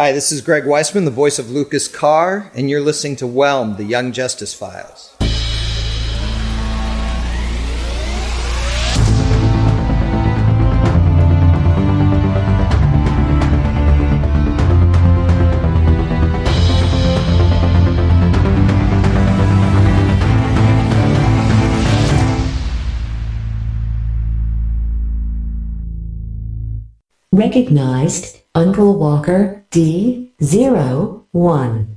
Hi, this is Greg Weisman, the voice of Lucas Carr, and you're listening to Whelmed, the Young Justice Files. Recognized, Uncle Walker, D01.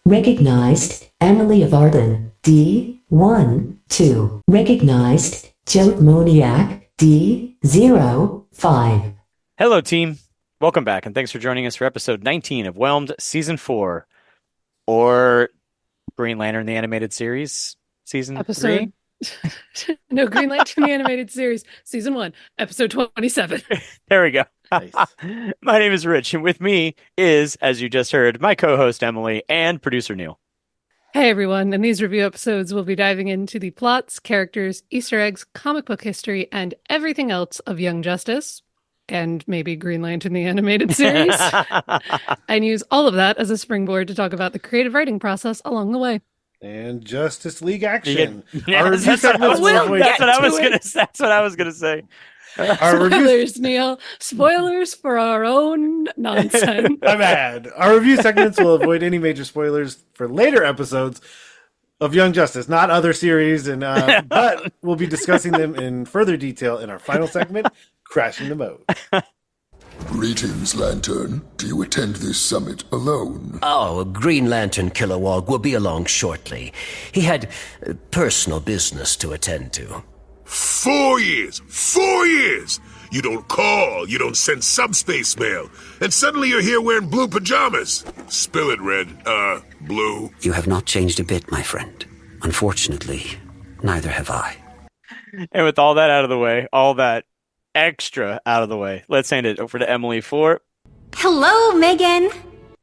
Recognized, Emily of Arden, D12. Recognized, Joe Moniac, D05. Hello, team. Welcome back, and thanks for joining us for episode 19 of Whelmed, Season 4, or Green Lantern, the Animated Series, Season 3? No, Green Lantern, the Animated Series, Season 1, Episode 27. There we go. Nice. My name is Rich, and with me is, as you just heard, my co-host Emily and producer Neil. Hey, everyone. In these review episodes, we'll be diving into the plots, characters, Easter eggs, comic book history, and everything else of Young Justice, and maybe Green Lantern, the Animated Series, and use all of that as a springboard to talk about the creative writing process along the way. And Justice League action. That's what I was going to say. Spoilers, Neil. Spoilers for our own nonsense. My bad. Our review segments will avoid any major spoilers for later episodes of Young Justice, not other series, but we'll be discussing them in further detail in our final segment, Crashing the Mode. Greetings, Lantern. Do you attend this summit alone? Oh, Green Lantern Kilowog will be along shortly. He had personal business to attend to. 4 years! 4 years! You don't call, you don't send subspace mail, and suddenly you're here wearing blue pajamas. Spill it, Red. Blue. You have not changed a bit, my friend. Unfortunately, neither have I. And with all that out of the way, all that extra out of the way, let's hand it over to Emily for... Hello, Megan!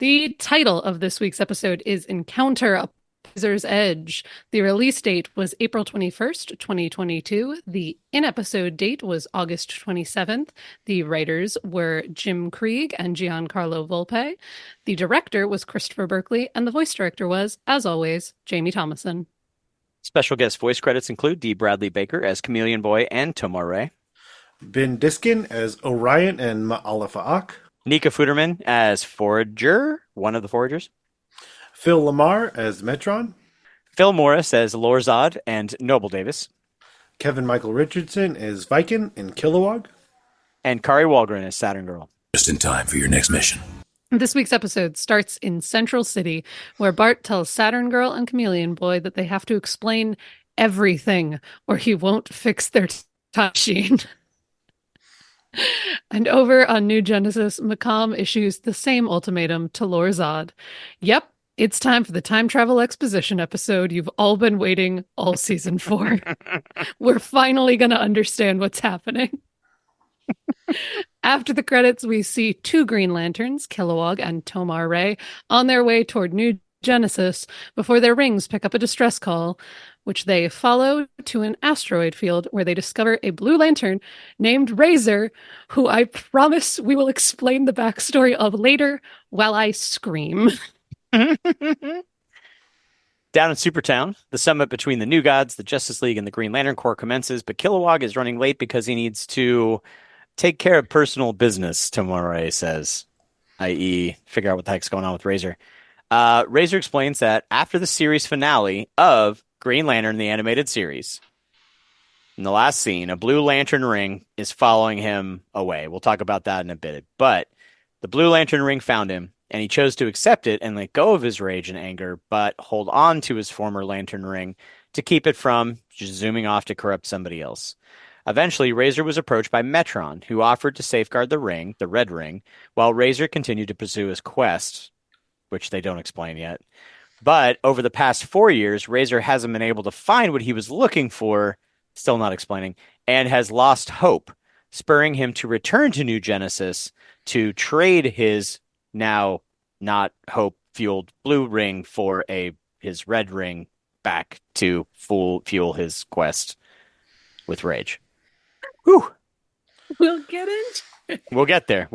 The title of this week's episode is Encounter a Razor's Edge. The release date was April 21st, 2022. The in-episode date was August 27th. The writers were Jim Krieg and Giancarlo Volpe. The director was Christopher Berkeley, and the voice director was, as always, Jamie Thomason. Special guest voice credits include D. Bradley Baker as Chameleon Boy and Tomar Ray, Ben Diskin as Orion and Ma'alafaak, Nika Futerman as Forager, one of the Foragers, Phil Lamar as Metron, Phil Morris as Lorzod and Noble Davis, Kevin Michael Richardson as Viking and Kilowog, and Kari Walgren as Saturn Girl. Just in time for your next mission. This week's episode starts in Central City, where Bart tells Saturn Girl and Chameleon Boy that they have to explain everything, or he won't fix their time machine. And over on New Genesis, Macomb issues the same ultimatum to Lorzod. Yep, it's time for the time travel exposition episode you've all been waiting all season for. We're finally going to understand what's happening. After the credits, we see two Green Lanterns, Kilowog and Tomar Ray, on their way toward New Genesis before their rings pick up a distress call, which they follow to an asteroid field where they discover a blue lantern named Razer, who I promise we will explain the backstory of later while I scream. Down in Supertown, the summit between the New Gods, the Justice League, and the Green Lantern Corps commences, but Kilowog is running late because he needs to take care of personal business, Tomare says, i.e. figure out what the heck's going on with Razer. Razer explains that after the series finale of Green Lantern, the Animated Series, in the last scene, a blue lantern ring is following him away. We'll talk about that in a bit. But the blue lantern ring found him, and he chose to accept it and let go of his rage and anger, but hold on to his former lantern ring to keep it from just zooming off to corrupt somebody else. Eventually, Razer was approached by Metron, who offered to safeguard the ring, the red ring, while Razer continued to pursue his quest, which they don't explain yet. But over the past 4 years, Razer hasn't been able to find what he was looking for, still not explaining, and has lost hope, spurring him to return to New Genesis to trade his now not hope-fueled blue ring for his red ring back to fuel his quest with rage. Whew. We'll get into it. We'll get there.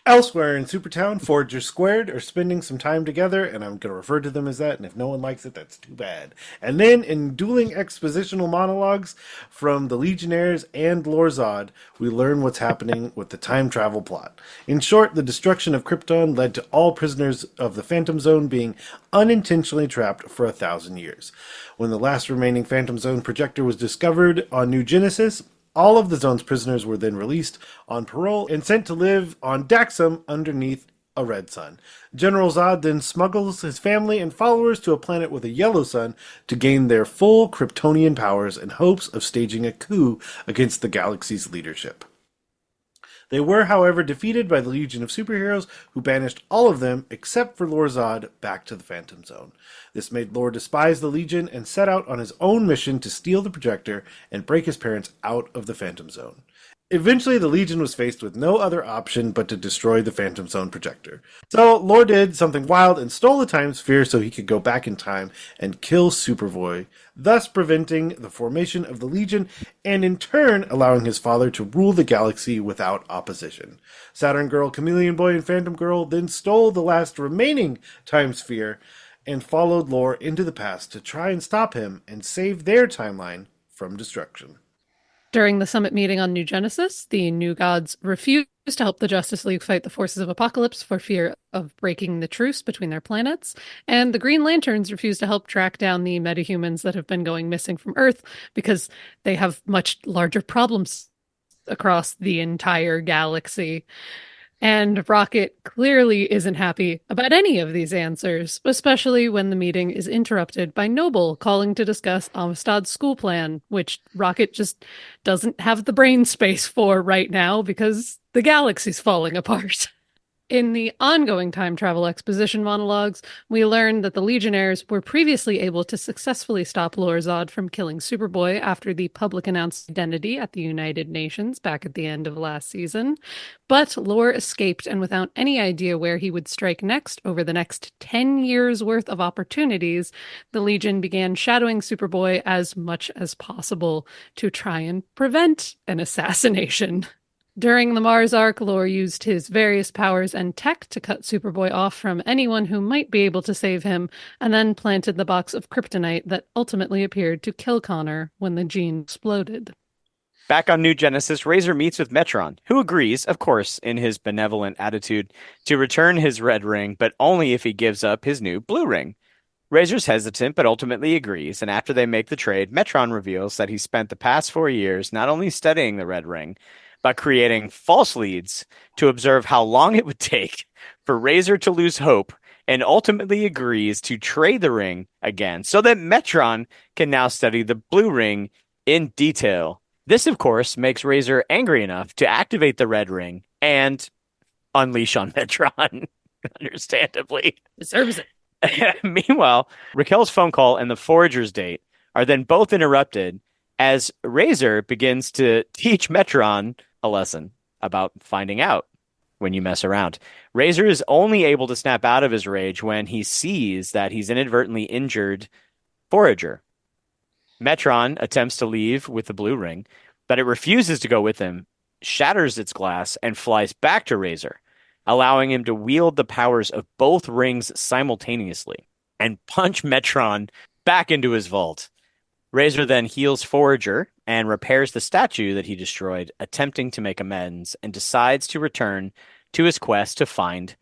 Elsewhere in Supertown, Foragers Squared are spending some time together, and I'm going to refer to them as that, and if no one likes it, that's too bad. And then, in dueling expositional monologues from the Legionnaires and Lord Zod, we learn what's happening with the time travel plot. In short, the destruction of Krypton led to all prisoners of the Phantom Zone being unintentionally trapped for 1,000 years. When the last remaining Phantom Zone projector was discovered on New Genesis, all of the zone's prisoners were then released on parole and sent to live on Daxam underneath a red sun. General Zod then smuggles his family and followers to a planet with a yellow sun to gain their full Kryptonian powers in hopes of staging a coup against the galaxy's leadership. They were, however, defeated by the Legion of Superheroes, who banished all of them, except for Lord Zod, back to the Phantom Zone. This made Lord despise the Legion and set out on his own mission to steal the projector and break his parents out of the Phantom Zone. Eventually, the Legion was faced with no other option but to destroy the Phantom Zone projector. So, Lord did something wild and stole the Time Sphere so he could go back in time and kill Superboy, thus preventing the formation of the Legion and in turn allowing his father to rule the galaxy without opposition. Saturn Girl, Chameleon Boy, and Phantom Girl then stole the last remaining Time Sphere and followed Lore into the past to try and stop him and save their timeline from destruction. During the summit meeting on New Genesis, the New Gods refused to help the Justice League fight the forces of Apocalypse for fear of breaking the truce between their planets, and the Green Lanterns refused to help track down the metahumans that have been going missing from Earth because they have much larger problems across the entire galaxy. And Rocket clearly isn't happy about any of these answers, especially when the meeting is interrupted by Noble calling to discuss Amistad's school plan, which Rocket just doesn't have the brain space for right now because the galaxy's falling apart. In the ongoing time travel exposition monologues, we learn that the Legionnaires were previously able to successfully stop Lord Zod from killing Superboy after the public announced identity at the United Nations back at the end of last season. But Lore escaped, and without any idea where he would strike next over the next 10 years worth of opportunities, the Legion began shadowing Superboy as much as possible to try and prevent an assassination. During the Mars arc, Lore used his various powers and tech to cut Superboy off from anyone who might be able to save him, and then planted the box of kryptonite that ultimately appeared to kill Connor when the gene exploded. Back on New Genesis, Razer meets with Metron, who agrees, of course, in his benevolent attitude, to return his red ring, but only if he gives up his new blue ring. Razer's hesitant, but ultimately agrees, and after they make the trade, Metron reveals that he spent the past 4 years not only studying the red ring, by creating false leads to observe how long it would take for Razer to lose hope, and ultimately agrees to trade the ring again so that Metron can now study the blue ring in detail. This, of course, makes Razer angry enough to activate the red ring and unleash on Metron, understandably. Deserves it. Meanwhile, Raquel's phone call and the Forager's date are then both interrupted as Razer begins to teach Metron a lesson about finding out when you mess around. Razer is only able to snap out of his rage when he sees that he's inadvertently injured Forager. Metron attempts to leave with the blue ring, but it refuses to go with him, shatters its glass, and flies back to Razer, allowing him to wield the powers of both rings simultaneously and punch Metron back into his vault. Razer then heals Forager and repairs the statue that he destroyed, attempting to make amends, and decides to return to his quest to find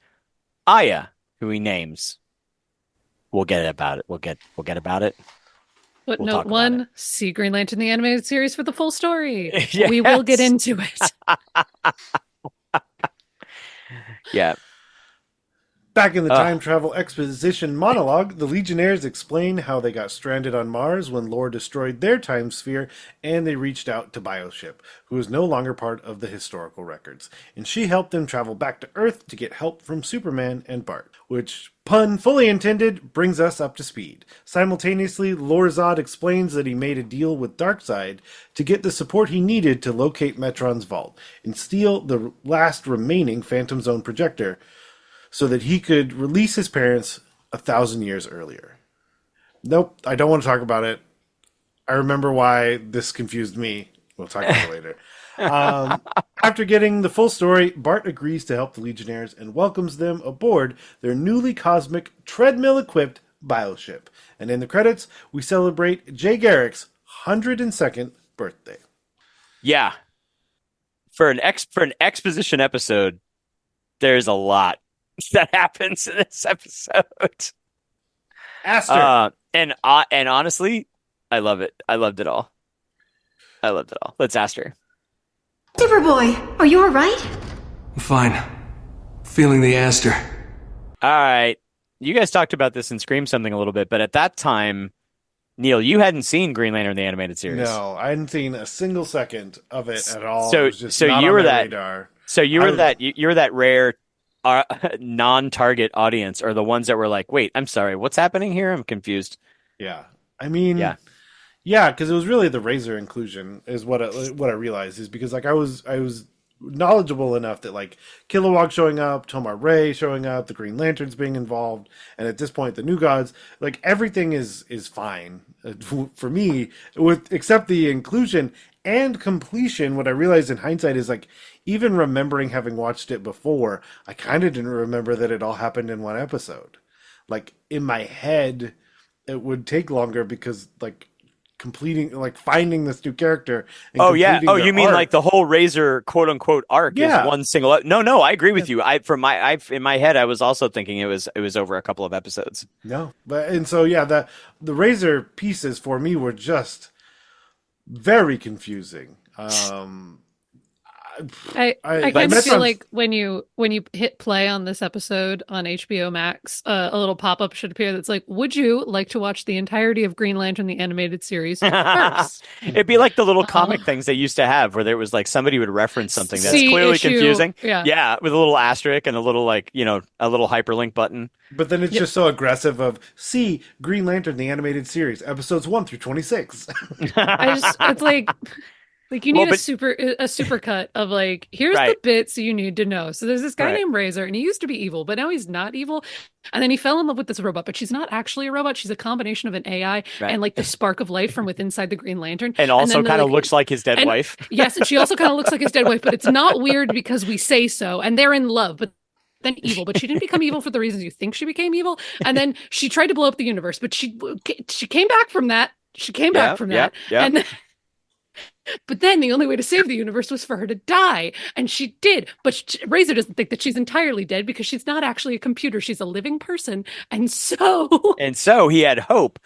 Aya, who he names. We'll get about it. We'll get about it. Footnote 1, see Green Lantern the Animated Series for the full story. Yes. We will get into it. Yeah. Back in the time travel exposition monologue, the Legionnaires explain how they got stranded on Mars when Lore destroyed their time sphere, and they reached out to Bioship, who is no longer part of the historical records. And she helped them travel back to Earth to get help from Superman and Bart, which, pun fully intended, brings us up to speed. Simultaneously, Lord Zod explains that he made a deal with Darkseid to get the support he needed to locate Metron's vault and steal the last remaining Phantom Zone projector, so that he could release his parents 1,000 years earlier. Nope, I don't want to talk about it. I remember why this confused me. We'll talk about it later. After getting the full story, Bart agrees to help the Legionnaires and welcomes them aboard their newly cosmic, treadmill-equipped bioship. And in the credits, we celebrate Jay Garrick's 102nd birthday. Yeah. For an exposition episode, there's a lot that happens in this episode. Aster. And honestly, I love it. I loved it all. Let's Aster. Superboy, are you alright? I'm fine. Feeling the Aster. All right. You guys talked about this in Scream Something a little bit, but at that time, Neil, you hadn't seen Green Lantern the animated series. No, I hadn't seen a single second of it at all. So, it was just not you on were my that. radar. So you're that rare non-target audience, or the ones that were like, "Wait, I'm sorry, what's happening here? I'm confused." Yeah, I mean, yeah, because it was really the Razer inclusion is what I realized is because like I was knowledgeable enough that like Kilowog showing up, Tomar Ray showing up, the Green Lanterns being involved, and at this point the New Gods, like everything is fine for me, with except the inclusion and completion. What I realized in hindsight is like even remembering having watched it before, I kind of didn't remember that it all happened in one episode. Like in my head, it would take longer because like finding this new character. And you mean arc. like the whole Razer quote unquote arc is one single? No, I agree with you. In my head, I was also thinking it was over a couple of episodes. No, the Razer pieces for me were just very confusing. I kind of feel like when you hit play on this episode on HBO Max, a little pop-up should appear that's like, would you like to watch the entirety of Green Lantern the animated series first? It'd be like the little comic things they used to have where there was like somebody would reference something that's clearly confusing. Yeah, with a little asterisk and a little like, a little hyperlink button. But then it's just so aggressive of see Green Lantern the animated series episodes 1 through 26. It's like you need a super cut of like, here's the bits you need to know. So there's this guy named Razer, and he used to be evil, but now he's not evil. And then he fell in love with this robot, but she's not actually a robot. She's a combination of an AI and like the spark of life from within inside the Green Lantern. And also kind of looks like his dead wife. Yes, and she also kind of looks like his dead wife, but it's not weird because we say so. And they're in love, but then evil, but she didn't become evil for the reasons you think she became evil. And then she tried to blow up the universe, but she came back from that. And but then the only way to save the universe was for her to die. And she did. But Razer doesn't think that she's entirely dead because she's not actually a computer. She's a living person. And so he had hope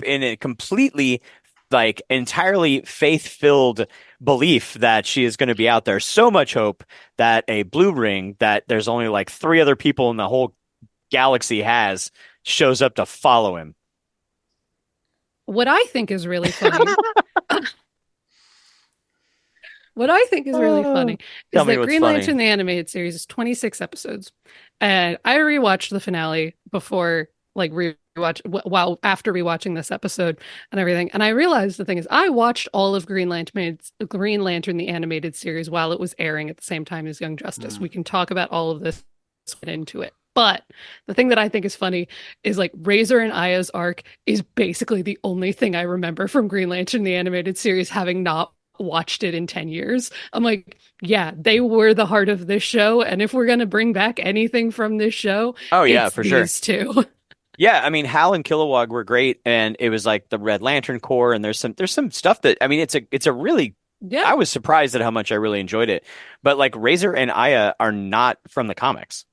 in a completely like entirely faith-filled belief that she is going to be out there. So much hope that a blue ring that there's only like 3 other people in the whole galaxy has shows up to follow him. What I think is really funny is that Green Lantern the animated series is 26 episodes. And I rewatched the finale before after rewatching this episode and everything. And I realized the thing is I watched all of Green Lantern the animated series while it was airing at the same time as Young Justice. We can talk about all of this into it. But the thing that I think is funny is like Razer and Aya's arc is basically the only thing I remember from Green Lantern the animated series, having not watched it in 10 years. I'm like, yeah, they were the heart of this show. And if we're going to bring back anything from this show, for sure. These two. Yeah, I mean, Hal and Kilowog were great, and it was like the Red Lantern Corps, and there's some stuff that, I mean, it's a really, I was surprised at how much I really enjoyed it. But like Razer and Aya are not from the comics.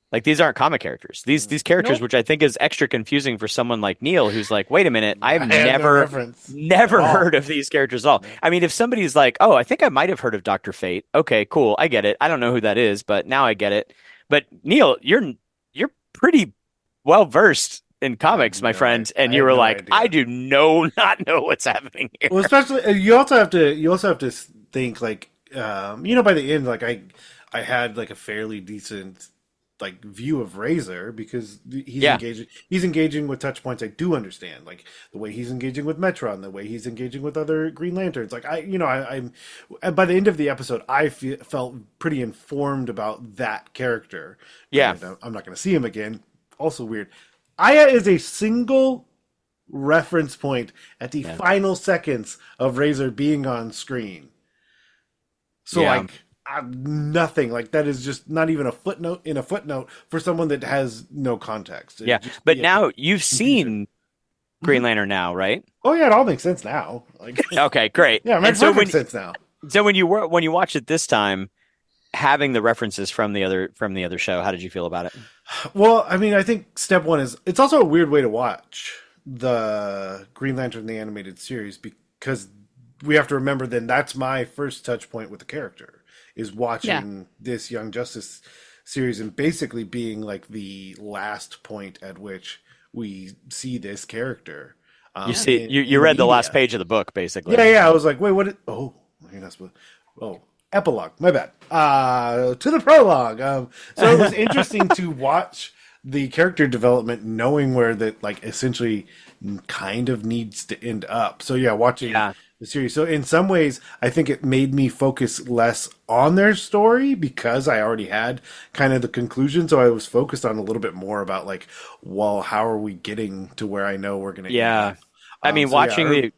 Like these aren't comic characters. These characters, which I think is extra confusing for someone like Neil, who's like, wait a minute, I've never heard of these characters at all. I mean, if somebody's like, oh, I think I might have heard of Dr. Fate. Okay, cool, I get it. I don't know who that is, but now I get it. But Neil, you're pretty well versed in comics, my friend, and you were like, idea. I do not know what's happening here. Well, especially you also have to think like by the end, like I had like a fairly decent like view of Razer because he's engaging with touch points I do understand, like the way he's engaging with Metron, the way he's engaging with other Green Lanterns. Like I'm by the end of the episode I felt pretty informed about that character. Yeah, I'm not going to see him again. Also weird. Aya is a single reference point at the final seconds of Razer being on screen. So Yeah. like nothing like that is just not even a footnote in a footnote for someone that has no context. It'd Yeah. just But be a now you've confusion. seen Green Lantern now, right? Oh yeah, it all makes sense now. Like Okay, great. yeah, it makes And perfect sense now. so when you watch it this time, having the references from the other show, how did you feel about it? Well, I mean, I think step one is it's also a weird way to watch the Green Lantern the animated series because we have to remember then that's my first touch point with the character is watching this Young Justice series and basically being like the last point at which we see this character. You see, in you read the last media. page of the book, basically. Yeah. I was like, wait, what? You're not supposed. Oh, epilogue. My bad. To the prologue. So it was interesting to watch the character development, knowing where that like essentially kind of needs to end up. So yeah, watching the series. So in some ways, I think it made me focus less on their story because I already had kind of the conclusion. So I was focused on a little bit more about like, well, how are we getting to where I know we're going to end up? I mean, watching the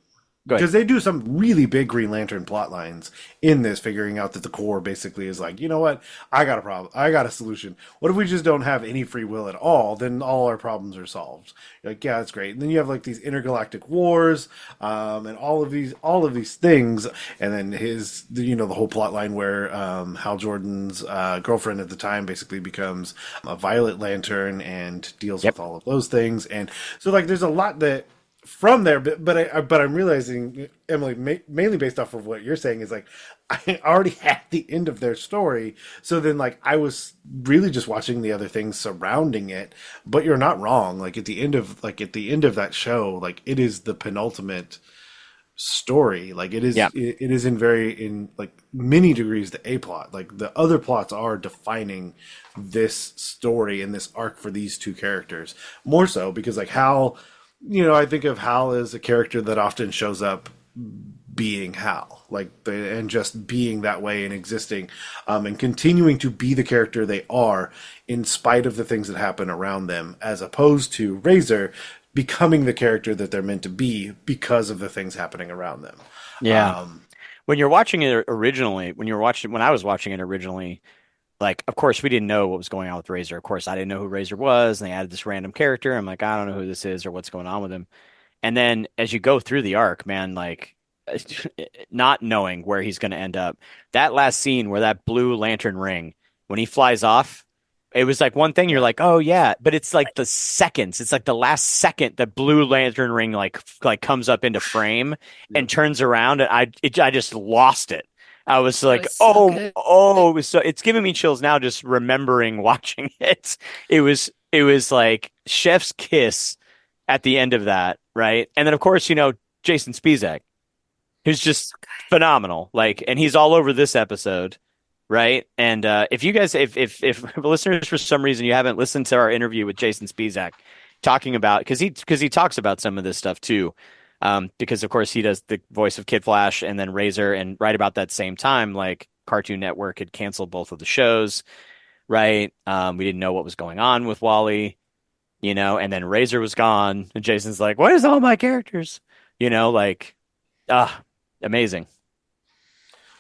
because they do some really big Green Lantern plot lines in this, figuring out that the core basically is like, you know what? I got a problem. I got a solution. What if we just don't have any free will at all? Then all our problems are solved. You're like, yeah, that's great. And then you have like these intergalactic wars, and all of these things. And then the whole plot line where Hal Jordan's girlfriend at the time basically becomes a Violet Lantern and deals with all of those things. And so like, there's a lot that from there, but I'm realizing, Emily, mainly based off of what you're saying, is like I already had the end of their story, so then like I was really just watching the other things surrounding it. But you're not wrong. Like at the end of that show, like it is the penultimate story. Like it is, it is in like many degrees the A plot. Like the other plots are defining this story and this arc for these two characters more so because like Hal. I think of Hal as a character that often shows up being Hal, and just being that way and existing, and continuing to be the character they are in spite of the things that happen around them, as opposed to Razer becoming the character that they're meant to be because of the things happening around them. Yeah. When I was watching it originally, like, of course, we didn't know what was going on with Razer. Of course, I didn't know who Razer was, and they added this random character. I'm like, I don't know who this is or what's going on with him. And then as you go through the arc, man, like, not knowing where he's going to end up, that last scene where that blue lantern ring, when he flies off, it was like one thing you're like, oh yeah, but it's like the seconds. It's like the last second that blue lantern ring like comes up into frame and turns around, and I just lost it. I was like, it's giving me chills now just remembering watching it. It was like chef's kiss at the end of that, right? And then of course, Jason Spizak, who's just phenomenal. Like, and he's all over this episode, right? And if you guys, if listeners for some reason you haven't listened to our interview with Jason Spizak talking about, because he talks about some of this stuff too. Because of course he does the voice of Kid Flash and then Razer, and right about that same time, like Cartoon Network had canceled both of the shows, right? We didn't know what was going on with Wally, and then Razer was gone, and Jason's like, "Where's all my characters?" Amazing.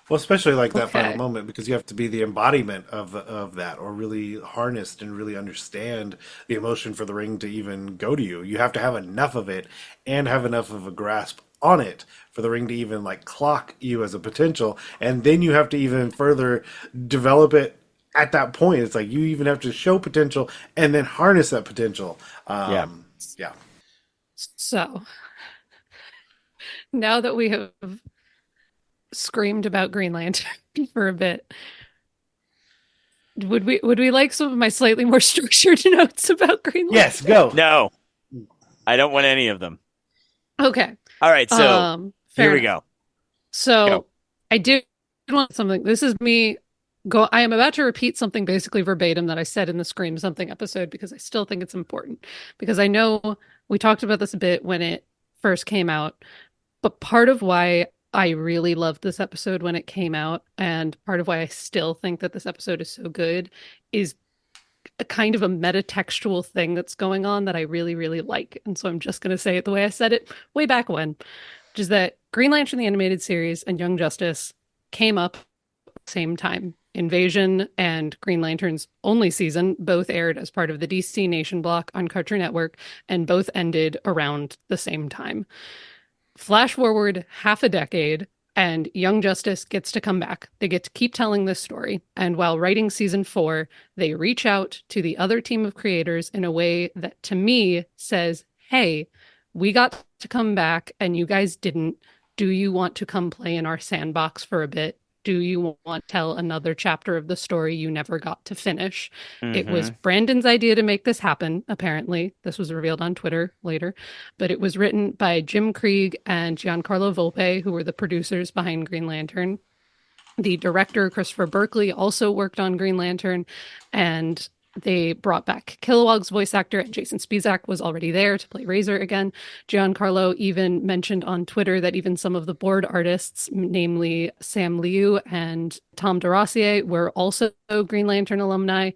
Well, especially like that final moment, because you have to be the embodiment of that, or really harnessed and really understand the emotion for the ring to even go to you. You have to have enough of it and have enough of a grasp on it for the ring to even like clock you as a potential. And then you have to even further develop it at that point. It's like you even have to show potential and then harness that potential. Yeah. So now that we have screamed about Green Lantern for a bit, would we like some of my slightly more structured notes about Green Lantern? Yes, go. No, I don't want any of them. Okay. All right, so here we go. So I did want something. This is me. I am about to repeat something basically verbatim that I said in the Scream Something episode because I still think it's important. Because I know we talked about this a bit when it first came out, but part of why I really loved this episode when it came out, and part of why I still think that this episode is so good, is a kind of a metatextual thing that's going on that I really, really like. And so I'm just going to say it the way I said it way back when, which is that Green Lantern, the animated series, and Young Justice came up same time. Invasion and Green Lantern's only season both aired as part of the DC Nation block on Cartoon Network, and both ended around the same time. Flash forward half a decade, and Young Justice gets to come back. They get to keep telling this story. And while writing season 4, they reach out to the other team of creators in a way that, to me, says, hey, we got to come back and you guys didn't. Do you want to come play in our sandbox for a bit? Do you want to tell another chapter of the story you never got to finish? It was Brandon's idea to make this happen, apparently. This was revealed on Twitter later. But it was written by Jim Krieg and Giancarlo Volpe, who were the producers behind Green Lantern. The director, Christopher Berkeley, also worked on Green Lantern. And they brought back Kilowog's voice actor, and Jason Spizak was already there to play Razer again. Giancarlo even mentioned on Twitter that even some of the board artists, namely Sam Liu and Tom DeRossier, were also Green Lantern alumni.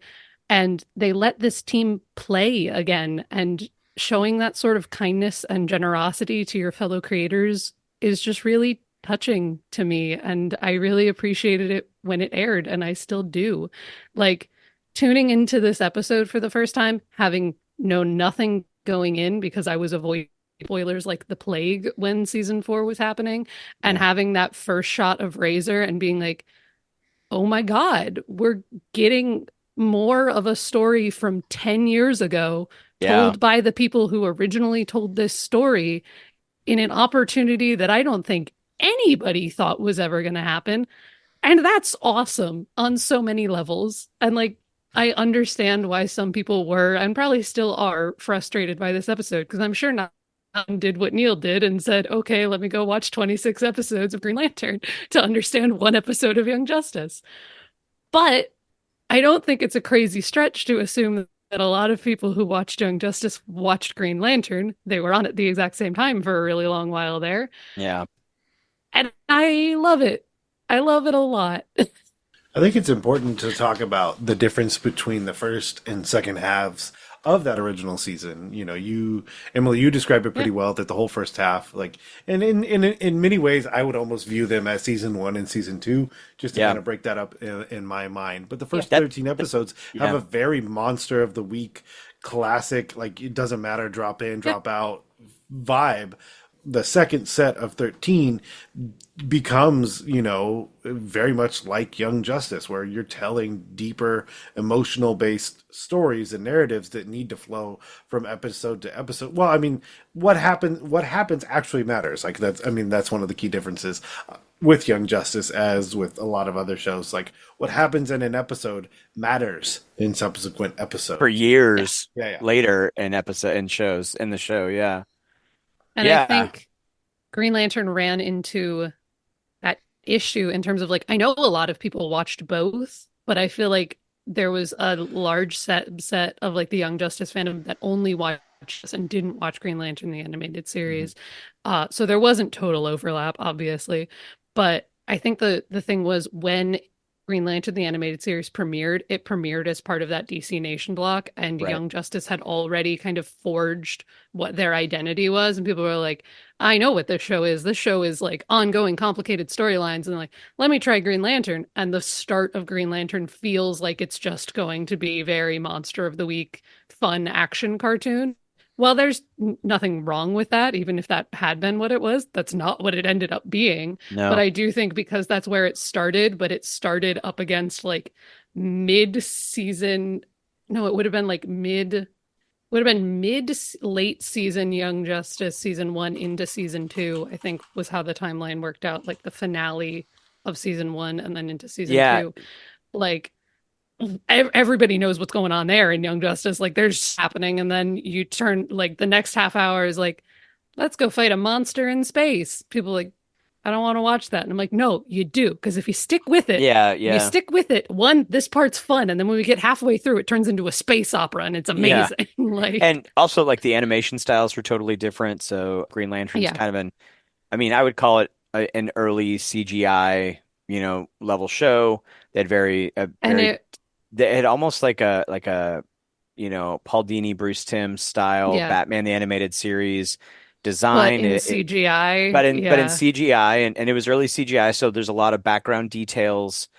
And they let this team play again. And showing that sort of kindness and generosity to your fellow creators is just really touching to me. And I really appreciated it when it aired, and I still do. Like, tuning into this episode for the first time, having known nothing going in because I was avoiding spoilers like the plague when season 4 was happening, and having that first shot of Razer and being like, oh my God, we're getting more of a story from 10 years ago told by the people who originally told this story in an opportunity that I don't think anybody thought was ever going to happen. And that's awesome on so many levels. And like, I understand why some people were, and probably still are, frustrated by this episode, because I'm sure not did what Neil did and said, okay, let me go watch 26 episodes of Green Lantern to understand one episode of Young Justice. But I don't think it's a crazy stretch to assume that a lot of people who watched Young Justice watched Green Lantern. They were on at the exact same time for a really long while there. Yeah. And I love it. I love it a lot. I think it's important to talk about the difference between the first and second halves of that original season. You know, Emily, you described it pretty well, that the whole first half, like, and in many ways, I would almost view them as season 1 and season 2, just to kind of break that up in my mind. But the first 13 episodes have a very monster of the week, classic, like, it doesn't matter, drop in, drop out vibe. The second set of 13 becomes, you know, very much like Young Justice, where you're telling deeper, emotional based stories and narratives that need to flow from episode to episode. Well, I mean, what happens actually matters. Like, that's one of the key differences with Young Justice, as with a lot of other shows. Like, what happens in an episode matters in subsequent episodes for years later in the show. Yeah. And I think Green Lantern ran into that issue in terms of, like, I know a lot of people watched both, but I feel like there was a large set of, like, the Young Justice fandom that only watched this and didn't watch Green Lantern, the animated series. So there wasn't total overlap, obviously. But I think the thing was, when Green Lantern, the animated series, it premiered as part of that DC Nation block, and Young Justice had already kind of forged what their identity was, and people were like, I know what this show is. This show is like ongoing, complicated storylines, and like, let me try Green Lantern. And the start of Green Lantern feels like it's just going to be very Monster of the Week, fun action cartoon. Well, there's nothing wrong with that, even if that had been what it was. That's not what it ended up being. No. But I do think, because that's where it started, but it started up against like mid-season. No, it would have been like late season Young Justice season 1 into season 2, I think, was how the timeline worked out. Like the finale of season 1 and then into season 2. Like, everybody knows what's going on there in Young Justice. Like, there's happening, and then you turn, like, the next half hour is like, let's go fight a monster in space. People are like, I don't want to watch that. And I'm like, no, you do, because if you stick with it, you stick with it. One, this part's fun, and then when we get halfway through, it turns into a space opera, and it's amazing. Like, and also, like, the animation styles were totally different. So Green Lantern's kind of I would call it an early CGI, level show. They had they had almost like a Paul Dini, Bruce Timm style Batman the Animated Series design, but in CGI, but in CGI, and it was early CGI, so there's a lot of background details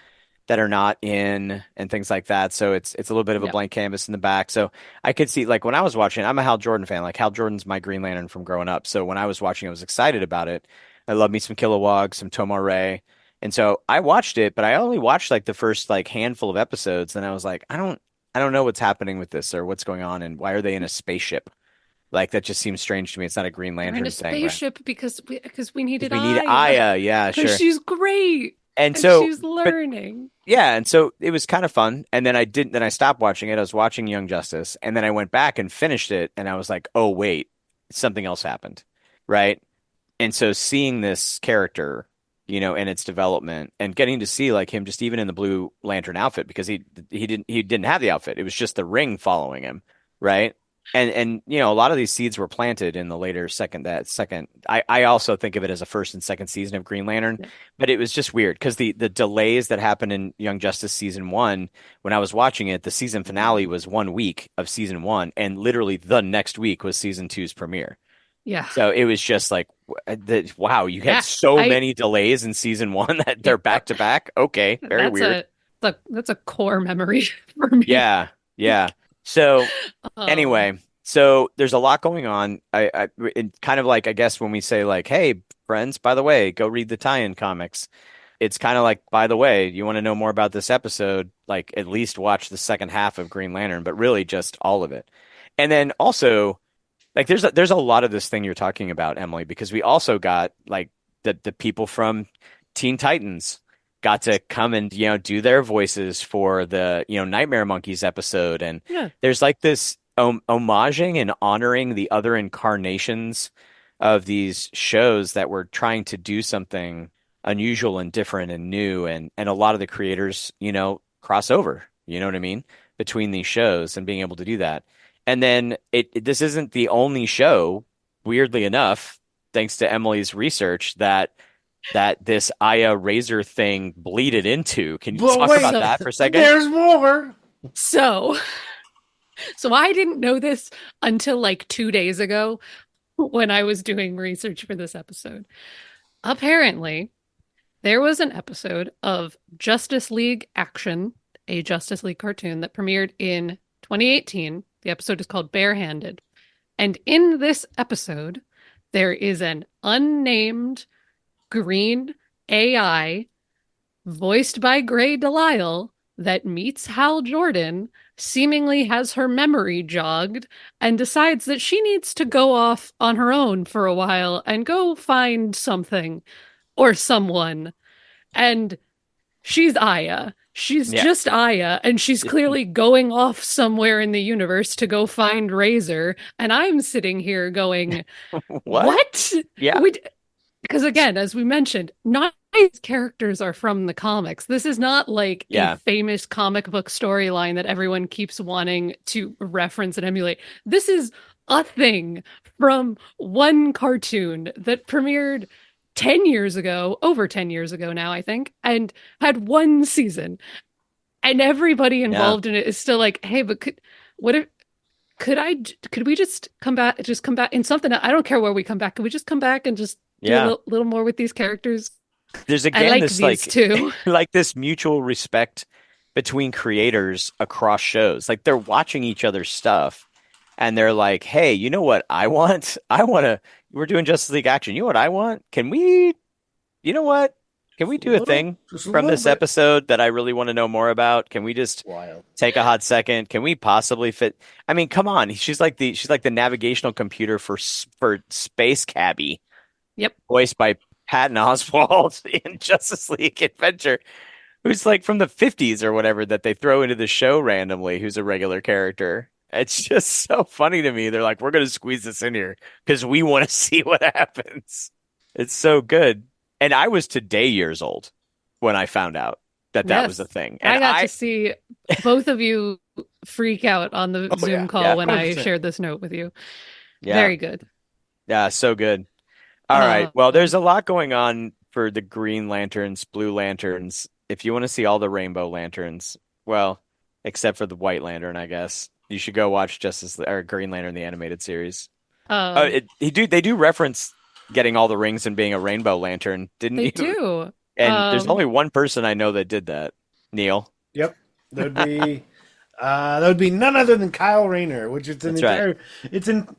that are not in and things like that. So it's a little bit of a Yep. blank canvas in the back. So I could see like when I was watching, I'm a Hal Jordan fan. Like Hal Jordan's my Green Lantern from growing up. So when I was watching, I was excited about it. I love me some Kilowog, some Tomar-Ray. And so I watched it, but I only watched like the first like handful of episodes. And I was like, I don't know what's happening with this or what's going on and why are they in a spaceship? Like that just seems strange to me. It's not a Green We're in Lantern a thing, right? spaceship because we needed We need Aya. Aya, yeah, Because sure. she's great. And And so, she's but learning. yeah, and so it was kind of fun. And then then I stopped watching it. I was watching Young Justice, and then I went back and finished it, and I was like, oh wait, something else happened, right? And so seeing this character, in its development and getting to see like him just even in the Blue Lantern outfit because he didn't have the outfit. It was just the ring following him, right? And a lot of these seeds were planted in the later second. I also think of it as a first and second season of Green Lantern, Yeah. but it was just weird because the delays that happened in Young Justice season one, when I was watching it, the season finale was 1 week of season one, and literally the next week was season two's premiere. Yeah. So it was just like, wow, you Yeah, had so I- many delays in season one that they're back to back. Okay, very weird. That's a core memory for me. Yeah, yeah. So Um, anyway, so there's a lot going on. It kind of like I guess when we say like, hey, friends, by the way, go read the tie-in comics. It's kind of like, by the way, you want to know more about this episode, like at least watch the second half of Green Lantern, but really just all of it. And then also, like there's a lot of this thing you're talking about, Emily, because we also got like the people from Teen Titans got to come and do their voices for the Nightmare Monkeys episode, and Yeah. there's like this homaging and honoring the other incarnations of these shows that were trying to do something unusual and different and new, and a lot of the creators cross over, you know what I mean, between these shows and being able to do that. And then this isn't the only show, weirdly enough, thanks to Emily's research, that this Aya Razer thing bleeded into. Can you But talk wait, about that for a second? There's more. So I didn't know this until like 2 days ago when I was doing research for this episode. Apparently, there was an episode of Justice League Action, a Justice League cartoon that premiered in 2018. The episode is called Barehanded. And in this episode, there is an unnamed green AI voiced by Gray Delisle that meets Hal Jordan, seemingly has her memory jogged, and decides that she needs to go off on her own for a while and go find something or someone. And she's Aya. She's just Aya, and she's clearly going off somewhere in the universe to go find Razer. And I'm sitting here going, what? Yeah. Because again, as we mentioned, not these characters are from the comics. This is not like a famous comic book storyline that everyone keeps wanting to reference and emulate. This is a thing from one cartoon that premiered 10 years ago, over 10 years ago now, I think, and had one season. And everybody involved in it is still like, hey, but could we just come back in something? I don't care where we come back. Could we just come back and just do a little more with these characters? There's again I like this these two. like this mutual respect between creators across shows. Like they're watching each other's stuff and they're like, hey, you know what I want? We're doing Justice League Action. You know what I want? Can we do a thing from this episode that I really want to know more about? Can we just take a hot second? Can we possibly fit? I mean, come on. She's like the navigational computer for Space Cabbie. Yep. Voiced by Patton Oswalt in Justice League Adventure, who's like from the 50s or whatever that they throw into the show randomly, who's a regular character. It's just so funny to me. They're like, we're going to squeeze this in here because we want to see what happens. It's so good. And I was today years old when I found out that was a thing. And I got to see both of you freak out on the Zoom call when I shared this note with you. Yeah. Very good. Yeah, so good. All right. Well, there's a lot going on for the Green Lanterns, Blue Lanterns. If you want to see all the Rainbow Lanterns, well, except for the White Lantern, I guess, you should go watch Green Lantern, the animated series. They do reference getting all the rings and being a Rainbow Lantern, didn't you? They do. And there's only one person I know that did that. Neil. Yep, that would be none other than Kyle Rayner, which is an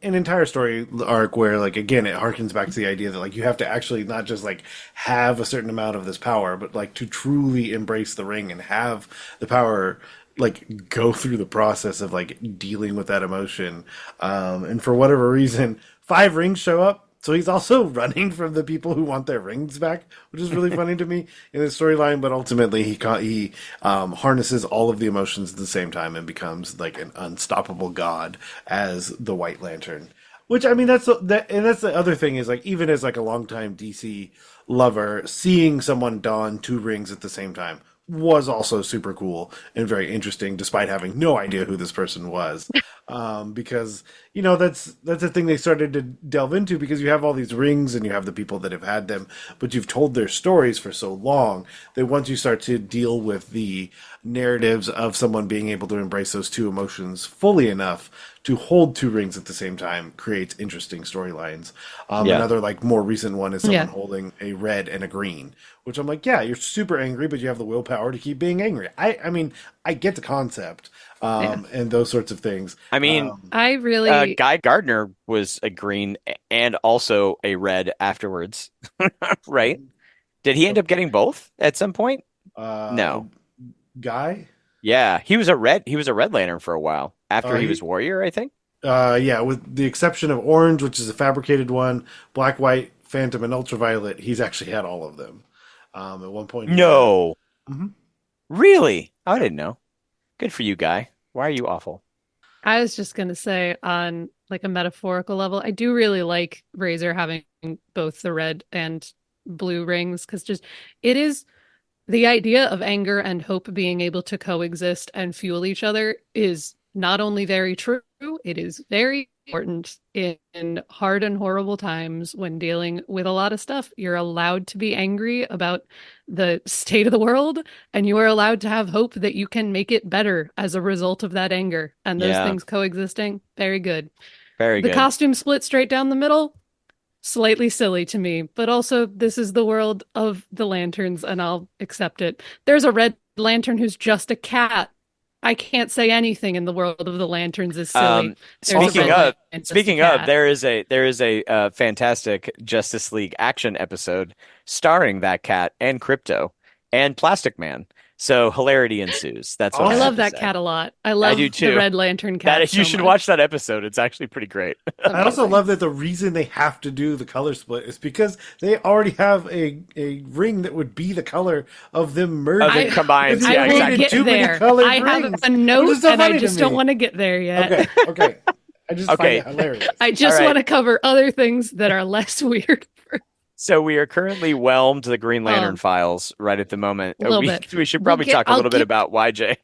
entire story arc where, like, again, it harkens back to the idea that, like, you have to actually not just, like, have a certain amount of this power, but, like, to truly embrace the ring and have the power, like, go through the process of, like, dealing with that emotion. And for whatever reason, 5 rings show up. So he's also running from the people who want their rings back, which is really funny to me in the storyline. But ultimately, he harnesses all of the emotions at the same time and becomes like an unstoppable god as the White Lantern. Which, I mean, that's the other thing is, like, even as like a longtime DC lover, seeing someone don 2 rings at the same time was also super cool and very interesting, despite having no idea who this person was. Because, you know, that's a thing they started to delve into, because you have all these rings and you have the people that have had them, but you've told their stories for so long that once you start to deal with the narratives of someone being able to embrace those 2 emotions fully enough to hold 2 rings at the same time creates interesting storylines. Another, like, more recent one is someone holding a red and a green, which I'm like, yeah, you're super angry, but you have the willpower to keep being angry. I mean, I get the concept. And those sorts of things. I mean, I really Guy Gardner was a green and also a red afterwards, right? Did he end up getting both at some point? No. Guy? Yeah, he was a red Lantern for a while after he was Warrior, I think. Yeah, with the exception of Orange, which is a fabricated one, Black, White, Phantom, and Ultraviolet, he's actually had all of them. At one point. No. Really? I didn't know. Good for you, Guy. Why are you awful? I was just going to say, on like a metaphorical level, I do really like Razer having both the red and blue rings, because just it is the idea of anger and hope being able to coexist and fuel each other is not only very true, it is very important in hard and horrible times when dealing with a lot of stuff. You're allowed to be angry about the state of the world, and you are allowed to have hope that you can make it better as a result of that anger. And those things coexisting, very good. Very good. The costume split straight down the middle, slightly silly to me, but also this is the world of the lanterns and I'll accept it. There's a red lantern who's just a cat. I can't say anything in the world of the lanterns is silly. Speaking of, there is a fantastic Justice League action episode starring that cat and Crypto and Plastic Man. So hilarity ensues. That's what I love that cat a lot. I love the Red Lantern cat. You should watch that episode. It's actually pretty great. I also love that the reason they have to do the color split is because they already have a ring that would be the color of them merging. Combined. Yeah, exactly. Too many colored rings. I have a note, and I just don't want to get there yet. Okay. I just find it hilarious. I just want to cover other things that are less weird. So we are currently whelmed the Green Lantern files right at the moment. We should probably talk a little bit about YJ.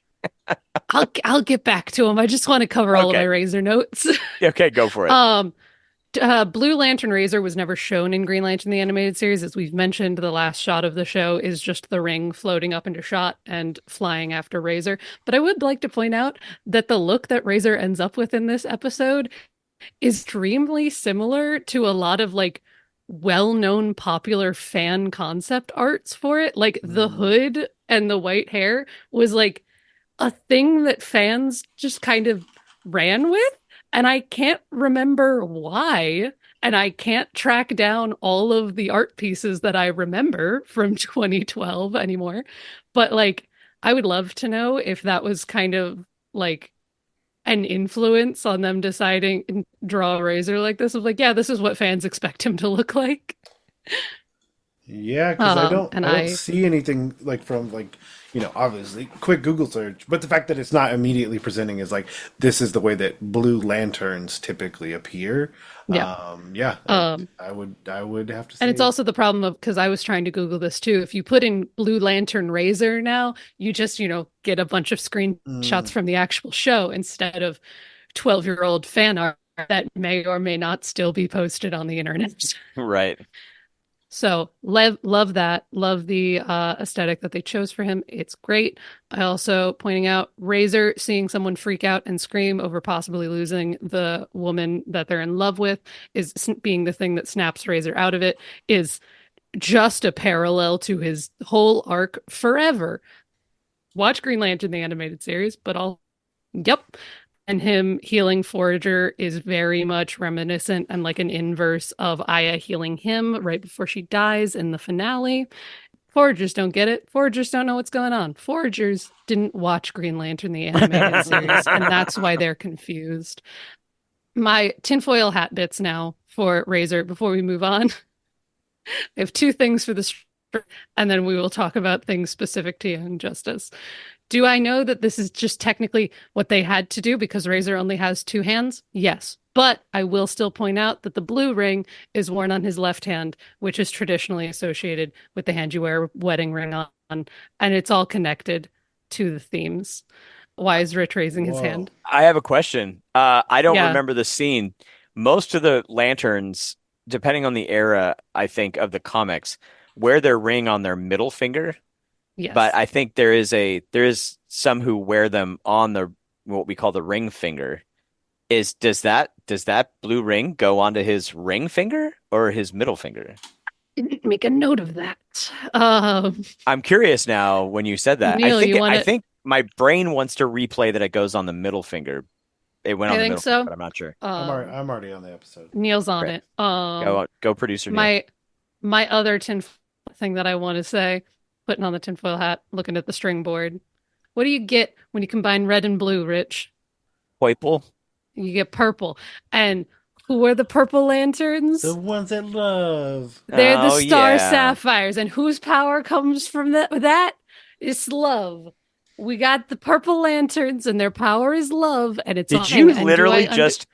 I'll get back to him. I just want to cover all of my Razer notes. Okay, go for it. Blue Lantern Razer was never shown in Green Lantern the Animated Series. As we've mentioned, the last shot of the show is just the ring floating up into shot and flying after Razer. But I would like to point out that the look that Razer ends up with in this episode is extremely similar to a lot of like well-known popular fan concept arts for it. Like the hood and the white hair was like a thing that fans just kind of ran with, and I can't remember why, and I can't track down all of the art pieces that I remember from 2012 anymore. But like I would love to know if that was kind of like an influence on them deciding and draw a Razer like this, of like, yeah, this is what fans expect him to look like. Yeah, because I don't see anything like from like, you know, obviously quick Google search, but the fact that it's not immediately presenting as like this is the way that blue lanterns typically appear. I would have to say. And it's also the problem of, because I was trying to Google this too, if you put in Blue Lantern Razer now, you just, you know, get a bunch of screenshots from the actual show instead of 12-year-old fan art that may or may not still be posted on the internet. Right. So love that. Love the aesthetic that they chose for him. It's great. I also pointing out Razer seeing someone freak out and scream over possibly losing the woman that they're in love with is being the thing that snaps Razer out of it is just a parallel to his whole arc forever. watch Green Lantern, the animated series, but yep. And him healing Forager is very much reminiscent and like an inverse of Aya healing him right before she dies in the finale. Foragers don't get it. Foragers don't know what's going on. Foragers didn't watch Green Lantern, the animated series, and that's why they're confused. My tinfoil hat bits now for Razer before we move on. I have 2 things for this, and then we will talk about things specific to Young Justice. Do I know that this is just technically what they had to do because Razer only has 2 hands? Yes. But I will still point out that the blue ring is worn on his left hand, which is traditionally associated with the hand you wear a wedding ring on. And it's all connected to the themes. Why is Rich raising his hand? I have a question. I don't remember the scene. Most of the lanterns, depending on the era, I think, of the comics, wear their ring on their middle finger. Yes. But I think there is some who wear them on what we call the ring finger. Does that blue ring go onto his ring finger or his middle finger? Make a note of that. I'm curious now when you said that. Neil, I think my brain wants to replay that it goes on the middle finger. It went on the middle finger, but I'm not sure. I'm already on the episode. Neil's on it. Go producer Neil. My other thing that I want to say, putting on the tinfoil hat, looking at the string board. What do you get when you combine red and blue, Rich? Purple. You get purple. And who are the purple lanterns? The ones that love. They're the star sapphires. And whose power comes from that? It's love. We got the purple lanterns, and their power is love. And it's Did you literally just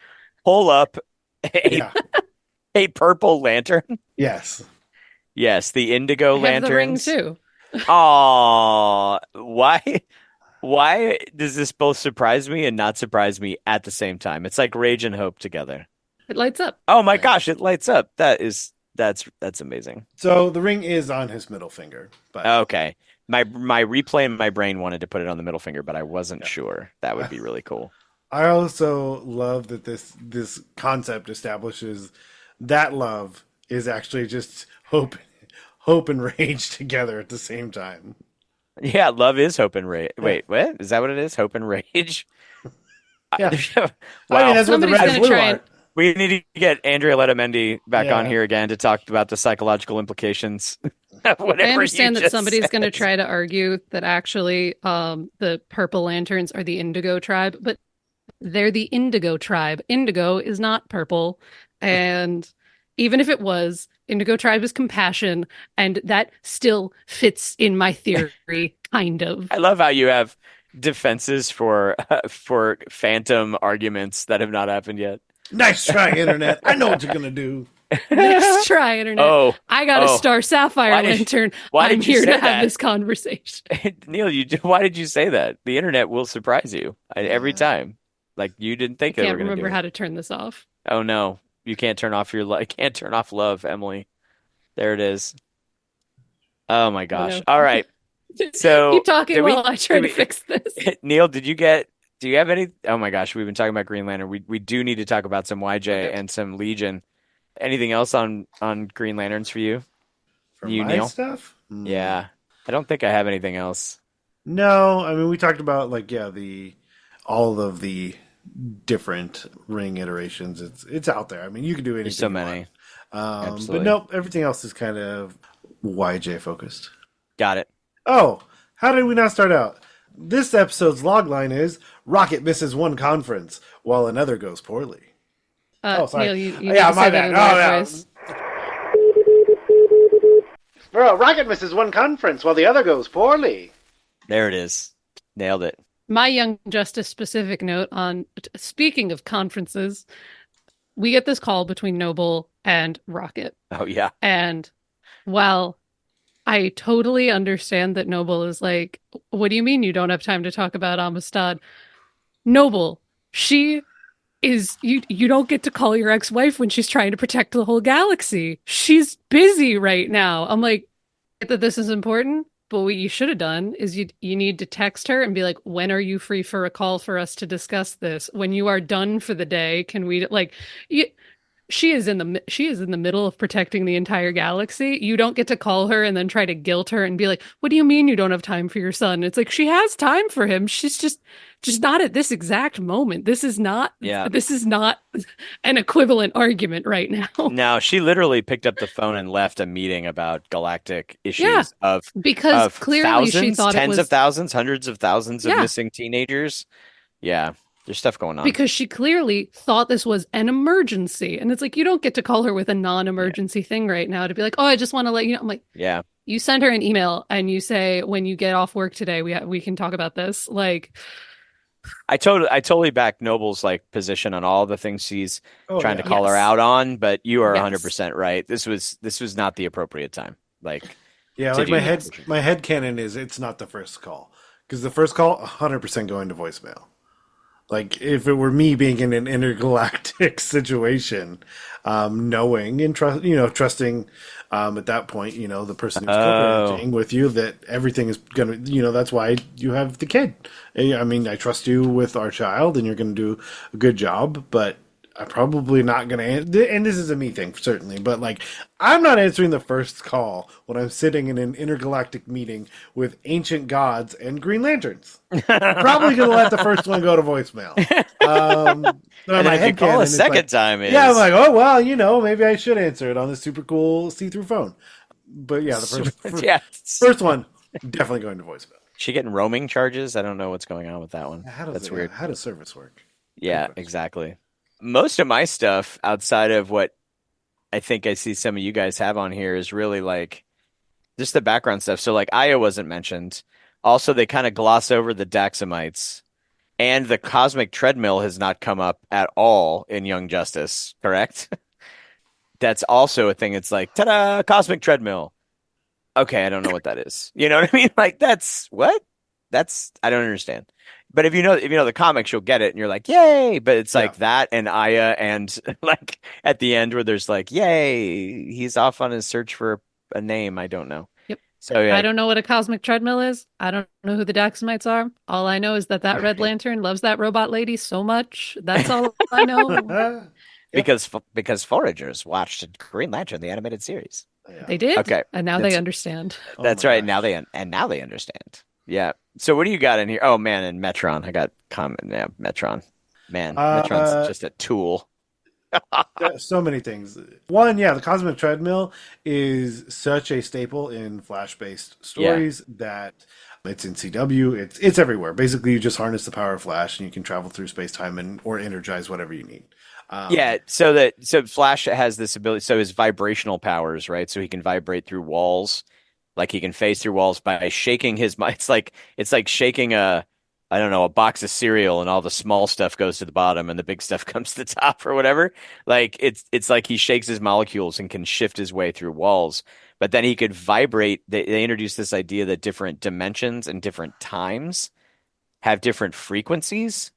pull up a purple lantern? Yes. Yes, the indigo lanterns. The ring too. Oh, why does this both surprise me and not surprise me at the same time? It's like rage and hope together. It lights up. Oh my gosh, it lights up. That's amazing. So the ring is on his middle finger. But okay. My replay in my brain wanted to put it on the middle finger, but I wasn't sure. That would be really cool. I also love that this concept establishes that love is actually just hope and rage together at the same time. Yeah, love is hope and rage. Wait, what? Is that what it is? Hope and rage? Yeah. Wow. I mean, that's what the red and blue are. We need to get Andrea Letamendi back on here again to talk about the psychological implications. I understand that somebody's going to try to argue that actually the purple lanterns are the indigo tribe, but they're the indigo tribe. Indigo is not purple. And even if it was, indigo tribe is compassion, and that still fits in my theory, kind of. I love how you have defenses for phantom arguments that have not happened yet. Nice try, Internet. I know what you're going to do. Nice try, Internet. I got a star sapphire lantern. I'm here to have this conversation. Neil, why did you say that? The Internet will surprise you every time. Like, you didn't think they were going to do it. I can't remember how to turn this off. Oh, no. You can't turn off can't turn off love, Emily. There it is. Oh my gosh. All right. So keep talking while I try to fix this. Neil, do you have any? Oh my gosh, we've been talking about Green Lantern. We do need to talk about some YJ and some Legion. Anything else on Green Lanterns for you? For my Neil? Stuff? Yeah. I don't think I have anything else. No, I mean we talked about all of the different ring iterations. It's out there. I mean, you can do anything. There's so many. But nope, everything else is kind of YJ focused. Got it. Oh, how did we not start out? This episode's logline is Rocket misses one conference while another goes poorly. Sorry. Neil, you my bad. Bro, Rocket misses one conference while the other goes poorly. There it is. Nailed it. My Young Justice specific note on, speaking of conferences, we get this call between Noble and Rocket. Oh, yeah. And while I totally understand that Noble is like, what do you mean you don't have time to talk about Amistad? Noble, she is, you don't get to call your ex-wife when she's trying to protect the whole galaxy. She's busy right now. I'm like, that this is important. But what you should have done is you need to text her and be like, when are you free for a call for us to discuss this? When you are done for the day, can we she is in the middle of protecting the entire galaxy. You don't get to call her and then try to guilt her and be like, "What do you mean you don't have time for your son?" It's like she has time for him. She's just not at this exact moment. This is not an equivalent argument right now. No, she literally picked up the phone and left a meeting about galactic issues because of clearly thousands, she thought tens it was of thousands, hundreds of thousands of missing teenagers. Yeah, there's stuff going on. Because she clearly thought this was an emergency. And it's like, you don't get to call her with a non-emergency thing right now to be like, "Oh, I just want to let you know." I'm like, yeah. You send her an email and you say, "When you get off work today, we can talk about this." Like, I totally back Noble's like position on all the things she's trying to call her out on, but you are 100% right. This was not the appropriate time. Like, yeah, like my head canon is it's not the first call, because the first call 100% going to voicemail. Like, if it were me being in an intergalactic situation, knowing and trusting at that point, the person who's co-parenting with you, that everything is going to, that's why you have the kid. I mean, I trust you with our child and you're going to do a good job, but I'm probably not going to, and this is a me thing, certainly, but like, I'm not answering the first call when I'm sitting in an intergalactic meeting with ancient gods and Green Lanterns. I'm probably going to let the first one go to voicemail. And if you call a second time, I'm like, oh, well, maybe I should answer it on this super cool see-through phone. But yeah, the first one, definitely going to voicemail. She getting roaming charges? I don't know what's going on with that one. That's weird. How does service work? Yeah, exactly. Most of my stuff outside of what I think I see some of you guys have on here is really like just the background stuff. So like Aya wasn't mentioned. Also, they kind of gloss over the Daxamites, and the cosmic treadmill has not come up at all in Young Justice, correct? That's also a thing. It's like, ta-da, cosmic treadmill. Okay, I don't know what that is. You know what I mean? Like, that's what? I don't understand. But if you know the comics, you'll get it, and you're like, yay! But it's like that and Aya, and like at the end where there's like, yay, he's off on his search for a name. I don't know. Yep. So yeah. I don't know what a cosmic treadmill is. I don't know who the Daxamites are. All I know is that Red Lantern loves that robot lady so much. That's all I know. Because Foragers watched Green Lantern, the animated series. They did. Okay, and now they understand. That's right. Now they understand. Yeah. So what do you got in here? Oh man, and Metron. I got comment. Yeah, Metron. Man, Metron's just a tool. So many things. One, the cosmic treadmill is such a staple in Flash-based stories that it's in CW. It's everywhere. Basically, you just harness the power of Flash, and you can travel through space-time or energize whatever you need. So Flash has this ability. So his vibrational powers, right? So he can vibrate through walls. Like he can phase through walls by shaking his. It's like shaking a box of cereal, and all the small stuff goes to the bottom and the big stuff comes to the top or whatever. Like it's like he shakes his molecules and can shift his way through walls. But then he could vibrate. They introduced this idea that different dimensions and different times have different frequencies.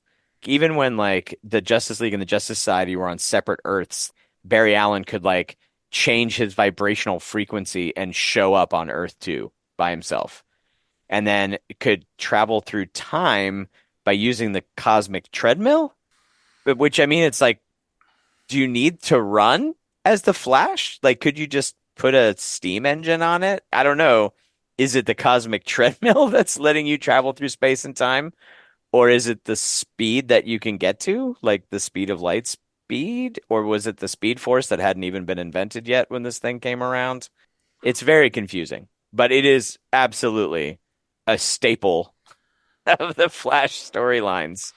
Even when like the Justice League and the Justice Society were on separate Earths, Barry Allen could like change his vibrational frequency and show up on Earth 2 by himself. And then could travel through time by using the cosmic treadmill. But which, I mean, it's like, do you need to run as the Flash? Like, could you just put a steam engine on it? I don't know. Is it the cosmic treadmill that's letting you travel through space and time? Or is it the speed that you can get to, like the speed of light speed? Or was it the Speed Force that hadn't even been invented yet when this thing came around? It's very confusing, but it is absolutely a staple of the Flash storylines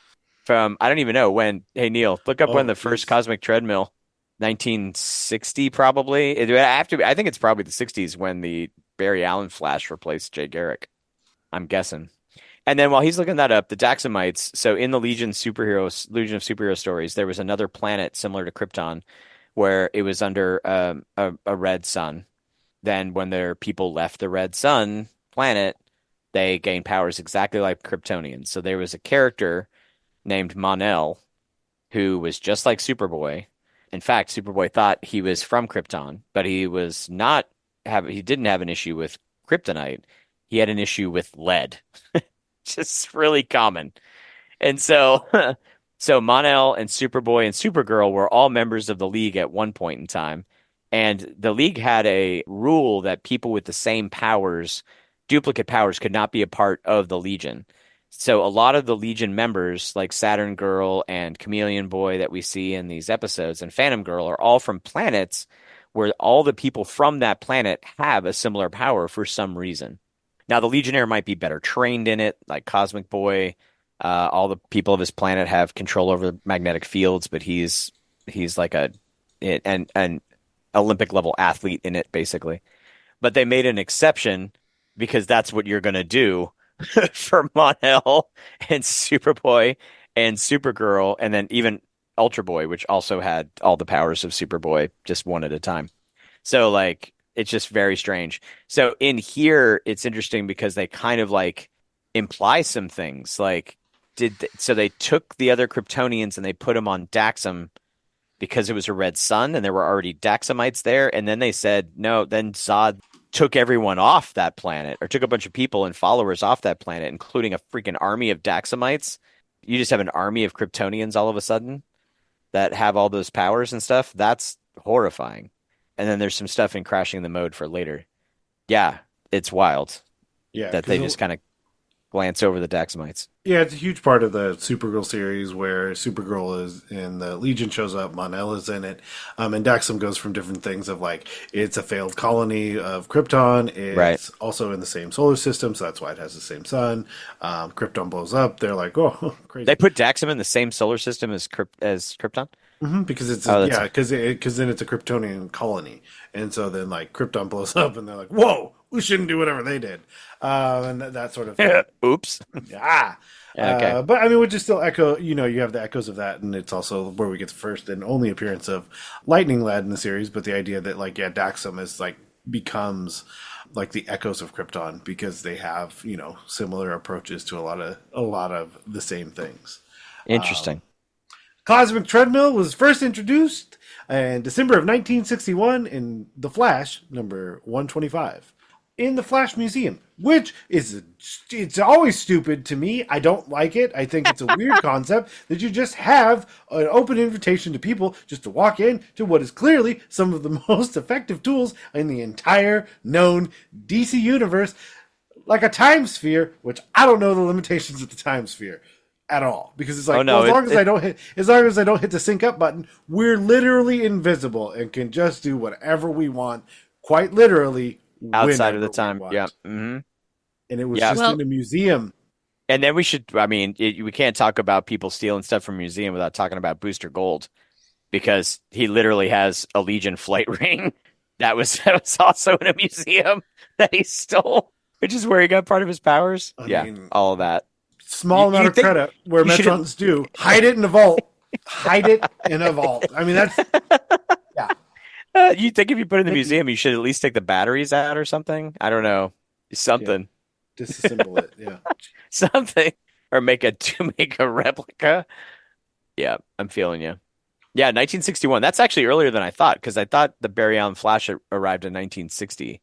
from, I don't even know when. Hey, Neil, look up when the first cosmic treadmill, 1960 probably. I think it's probably the 60s when the Barry Allen Flash replaced Jay Garrick. I'm guessing. And then while he's looking that up, the Daxamites, so in the Legion of Superhero stories, there was another planet similar to Krypton where it was under a red sun. Then when their people left the red sun planet, they gained powers exactly like Kryptonians. So there was a character named Mon-El who was just like Superboy. In fact, Superboy thought he was from Krypton, but he didn't have an issue with kryptonite. He had an issue with lead. Just really common. And so So Mon-El and Superboy and Supergirl were all members of the League at one point in time. And the League had a rule that people with the same powers, duplicate powers, could not be a part of the Legion. So a lot of the Legion members, like Saturn Girl and Chameleon Boy that we see in these episodes, and Phantom Girl, are all from planets where all the people from that planet have a similar power for some reason. Now, the Legionnaire might be better trained in it, like Cosmic Boy. All the people of his planet have control over magnetic fields, but he's like an Olympic level athlete in it, basically. But they made an exception because that's what you're going to do for Mon-El and Superboy and Supergirl, and then even Ultra Boy, which also had all the powers of Superboy, just one at a time. So, like, it's just very strange. So in here, it's interesting because they kind of like imply some things. Like, so they took the other Kryptonians and they put them on Daxam because it was a red sun and there were already Daxamites there. And then they said, no, then Zod took everyone off that planet, or took a bunch of people and followers off that planet, including a freaking army of Daxamites. You just have an army of Kryptonians all of a sudden that have all those powers and stuff. That's horrifying. And then there's some stuff in Crashing the Mode for later. Yeah, it's wild. Yeah, that they just kind of glance over the Daxamites. Yeah, it's a huge part of the Supergirl series where Supergirl is in the Legion shows up, Mon-El is in it, and Daxam goes from different things of like, it's a failed colony of Krypton, it's also in the same solar system, so that's why it has the same sun. Krypton blows up, they're like, oh, crazy. They put Daxam in the same solar system as Krypton? Mm-hmm, because it's because then it's a Kryptonian colony, and so then like Krypton blows up, and they're like, "Whoa, we shouldn't do whatever they did," and that sort of thing. Oops. Yeah. Okay. But I mean, which is still echo. You know, you have the echoes of that, and it's also where we get the first and only appearance of Lightning Lad in the series. But the idea that like, yeah, Daxam is like becomes like the echoes of Krypton because they have similar approaches to a lot of the same things. Interesting. Cosmic Treadmill was first introduced in December of 1961 in The Flash, number 125, in the Flash Museum, which it's always stupid to me. I don't like it. I think it's a weird concept that you just have an open invitation to people just to walk in to what is clearly some of the most effective tools in the entire known DC universe, like a time sphere, which I don't know the limitations of the time sphere at all, because it's like, as long as I don't hit the sync up button, we're literally invisible and can just do whatever we want, quite literally outside of the time. Yeah. Mm-hmm. And it was just in a museum. And then we can't talk about people stealing stuff from a museum without talking about Booster Gold, because he literally has a Legion flight ring that was also in a museum that he stole, which is where he got part of his powers. I mean, all of that. Small amount of credit where Metrons do. Hide it in a vault. Hide it in a vault. I mean, that's... Yeah. You think if you put it in the museum, you should at least take the batteries out or something? I don't know. Something. Yeah. Disassemble it, yeah. Something. Or make a replica. Yeah, I'm feeling you. Yeah, 1961. That's actually earlier than I thought, because I thought the Barry Allen Flash arrived in 1960.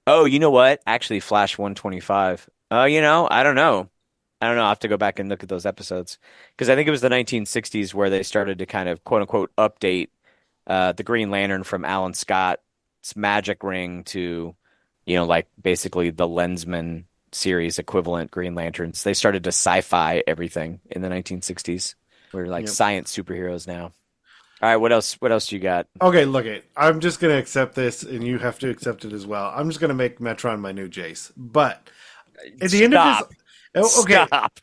Oh, you know what? Actually, Flash 125. I don't know. I'll have to go back and look at those episodes, because I think it was the 1960s where they started to kind of quote unquote update the Green Lantern from Alan Scott's magic ring to, like basically the Lensman series equivalent Green Lanterns. They started to sci-fi everything in the 1960s. We're like science superheroes now. All right, what else you got? Okay, look it. I'm just going to accept this, and you have to accept it as well. I'm just going to make Metron my new Jace. But at the end of this... Okay. Stop.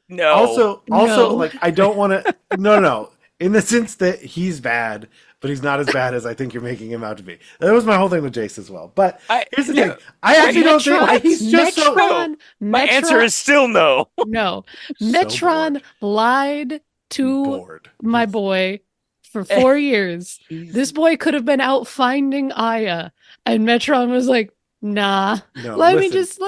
No. Also, No. like, I don't want to. No. In the sense that he's bad, but he's not as bad as I think you're making him out to be. That was my whole thing with Jace as well. But here's the thing: I actually don't think he's just My answer is still no. No, Metron lied to my boy for 4 years. This boy could have been out finding Aya, and Metron was like, "Nah, let me just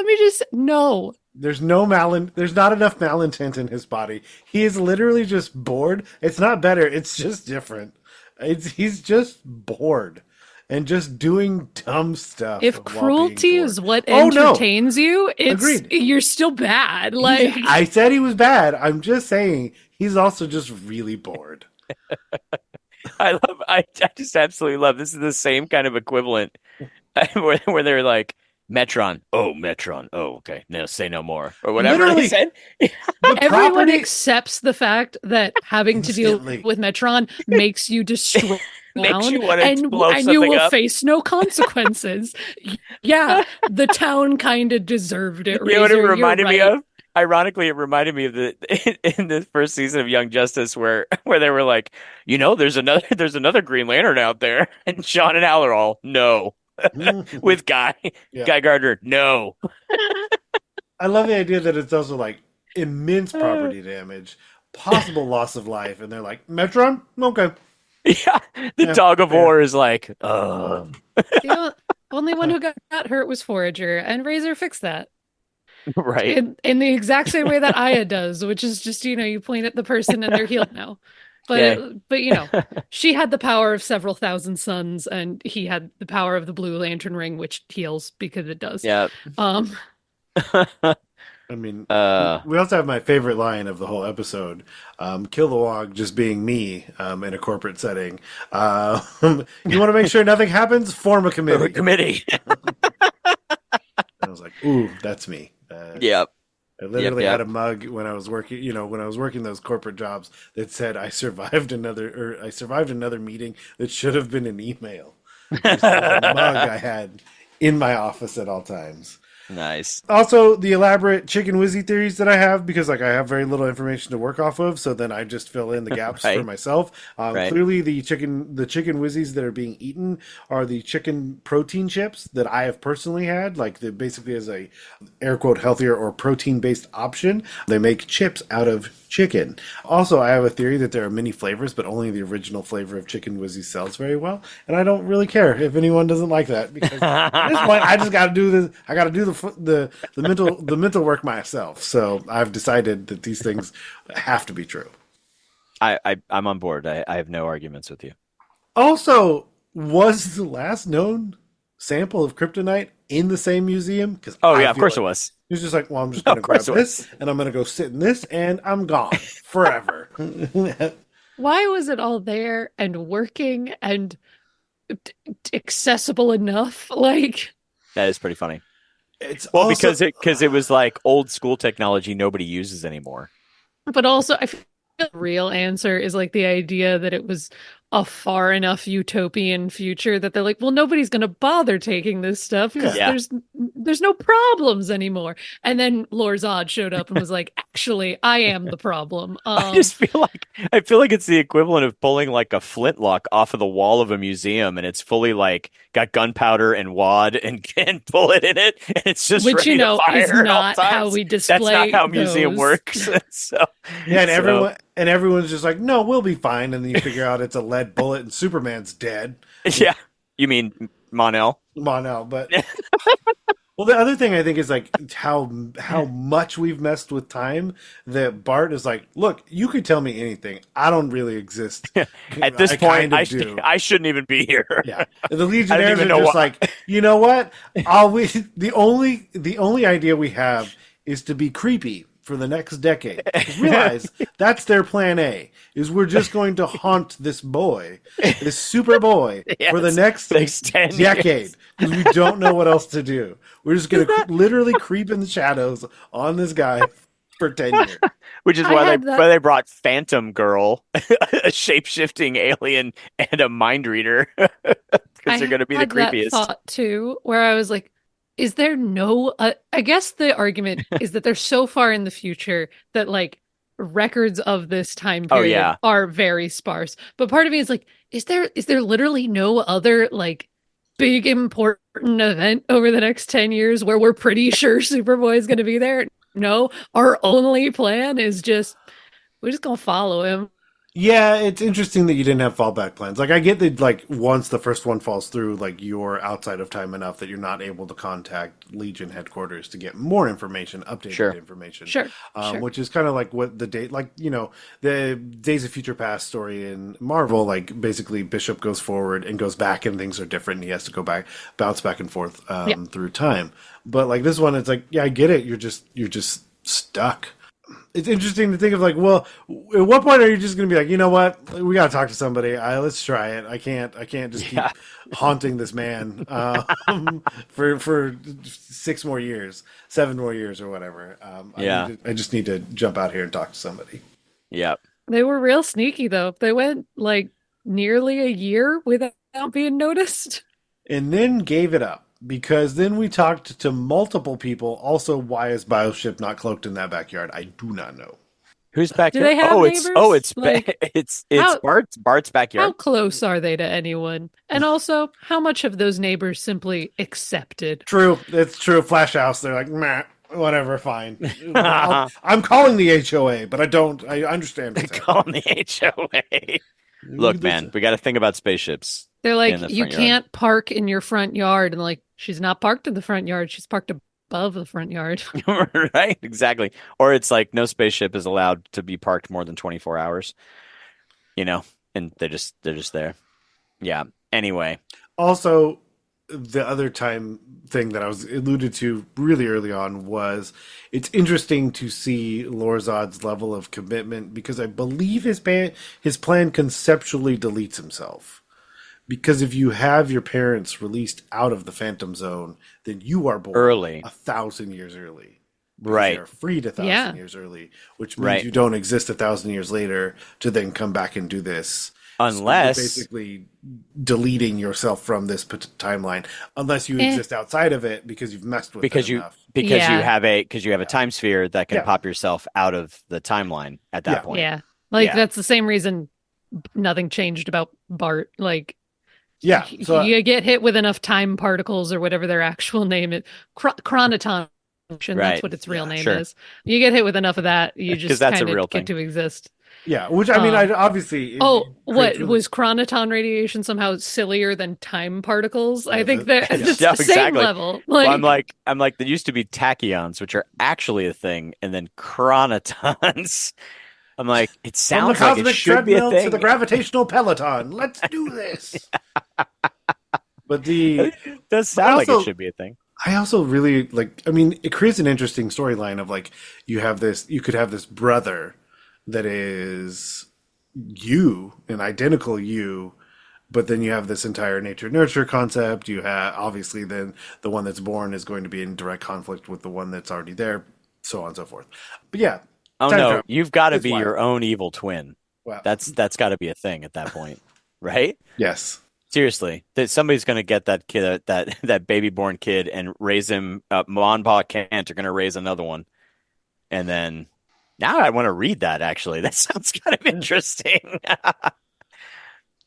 no." There's not enough malintent in his body. He is literally just bored. It's not better. It's just different. He's just bored. and just doing dumb stuff. If while being cruelty bored. is what Oh, no. entertains you, Agreed. you're still bad. Like I said he was bad. I'm just saying he's also just really bored. I just absolutely love this is the same kind of equivalent where they're like Metron. Oh, Metron. Oh, okay. No, say no more or whatever Literally. they said. everyone property- accepts the fact that having to deal Instantly. with Metron makes you destroy Makes you town, wanna and blow you something will up. face no consequences. Yeah, the town kind of deserved it. You know what it Razer, you're reminded me right. of? Ironically, it reminded me of in the first season of Young Justice where they were like, there's another Green Lantern out there, and Sean and Al are all no with Guy Gardner no. I love the idea that it's also like immense property damage, possible loss of life, and they're like, Metron? Okay. Yeah, the dog of war is like, The only one who got hurt was Forager, and Razer fixed that. right. In the exact same way that Aya does, which is just, you point at the person and they're healed now. But she had the power of several thousand suns, and he had the power of the Blue Lantern ring, which heals because it does. Yeah. I mean, we also have my favorite line of the whole episode, Kilowog just being me in a corporate setting. You want to make sure nothing happens? Form a committee. I was like, ooh, that's me. Yep. I literally had a mug when I was working, when I was working those corporate jobs that said I survived another meeting that should have been an email. Just a mug I had in my office at all times. Nice. Also, the elaborate chicken wizzy theories that I have, because I have very little information to work off of, so then I just fill in the gaps for myself. Clearly, the chicken wizzies that are being eaten are the chicken protein chips that I have personally had, like basically as a air quote healthier or protein based option. They make chips out of chicken. Also, I have a theory that there are many flavors, but only the original flavor of chicken wizzy sells very well, and I don't really care if anyone doesn't like that, because at this point I just got to do this. I got to do the mental work myself. So I've decided that these things have to be true. I'm on board. I have no arguments with you. Also, was the last known sample of kryptonite in the same museum? Of course it was. He was just like, well, I'm just going to grab this, and I'm going to go sit in this, and I'm gone forever. Why was it all there and working and accessible enough? Like, that is pretty funny. It's because it was like old school technology nobody uses anymore. But also, I feel the real answer is like the idea that it was a far enough utopian future that they're like, well, nobody's going to bother taking this stuff because there's no problems anymore. And then Lorzad showed up and was like, actually, I am the problem. I just feel like it's the equivalent of pulling like a flintlock off of the wall of a museum, and it's fully like got gunpowder and wad and bullet in it, and it's just which ready to fire is not how we display. That's not how museum works. And everyone's just like, no, we'll be fine. And then you figure out it's a lead bullet and Superman's dead. Yeah. You mean Mon-El? Mon-El, but... Well, the other thing I think is like how much we've messed with time that Bart is like, look, you could tell me anything. I don't really exist. At this point, I shouldn't even be here. Yeah. The Legionnaires are just like, you know what? The only idea we have is to be creepy for the next decade. Realize that's their plan A, is we're just going to haunt this boy, this super boy, for the next 10 decade, because we don't know what else to do. We're just going to literally creep in the shadows on this guy for 10 years. Which is why they brought Phantom Girl, a shape-shifting alien, and a mind reader, because they're going to be the creepiest. That thought too, where I was like, is there no, I guess the argument is that they're so far in the future that like records of this time period are very sparse. But part of me is like, is there literally no other like big important event over the next 10 years where we're pretty sure Superboy is going to be there? No, our only plan is we're just going to follow him. Yeah, it's interesting that you didn't have fallback plans. Like, I get that, like, once the first one falls through, like, you're outside of time enough that you're not able to contact Legion headquarters to get more information, updated information. Sure. Which is kind of like what the date, like, you know, the Days of Future Past story in Marvel, like, basically Bishop goes forward and goes back and things are different. And he has to go back, bounce back and forth through time. But, like, this one, it's like, yeah, I get it. You're just stuck. It's interesting to think of, like, well, at what point are you just going to be like, you know what, we got to talk to somebody. Let's try it. I can't just keep haunting this man for 6 more years, 7 more years, or whatever. I just need to jump out here and talk to somebody. Yeah, They were real sneaky, though. They went like nearly a year without being noticed. And then gave it up. Because then we talked to multiple people. Also, why is Bioship not cloaked in that backyard? I do not know. Who's back Do there? they have neighbors? It's how- Bart's backyard. How close are they to anyone? And also, how much of those neighbors simply accepted? True, it's true. Flash House, they're like, meh, whatever, fine. I'm calling the HOA, but I understand. Calling the HOA. Look, man, we got to think about spaceships. They're like, in the you front yard. can't park in your front yard. And like, she's not parked in the front yard. She's parked above the front yard. Right, exactly. Or it's like no spaceship is allowed to be parked more than 24 hours. You know, and they're just there. Yeah. Anyway. Also, the other time thing that I was alluded to really early on was it's interesting to see Lorzod's level of commitment because I believe his plan conceptually deletes himself. Because if you have your parents released out of the Phantom Zone, then you are born early, 1,000 years early. Right. You're freed 1,000 years early, which means you don't exist 1,000 years later to then come back and do this. Unless so you're basically deleting yourself from this timeline, unless you exist outside of it because you've messed with it enough. Because you have a time sphere that can pop yourself out of the timeline at that point. Yeah. That's the same reason nothing changed about Bart. Like, so you get hit with enough time particles or whatever their actual name is, chronoton. That's what its real name is. You get hit with enough of that, you just kind of get to exist. Yeah, which I mean, I obviously. What was chronoton radiation somehow sillier than time particles? I think they're just the same level. Well, I'm like, there used to be tachyons, which are actually a thing, and then chronotons. I'm like, it sounds like it should be a thing. To the gravitational peloton. Let's do this. But it does sound like it should be a thing. I also really like. I mean, it creates an interesting storyline of like you could have this brother that is you, an identical you, but then you have this entire nature nurture concept. You have obviously then the one that's born is going to be in direct conflict with the one that's already there, so on and so forth. But yeah. Oh no, you've got to be wild. Your own evil twin. Wow. That's got to be a thing at that point, right? Yes. Seriously, that somebody's going to get that kid, that baby born kid, and raise him. Ma and Pa Kent are going to raise another one, and then now I want to read that. Actually, that sounds kind of interesting.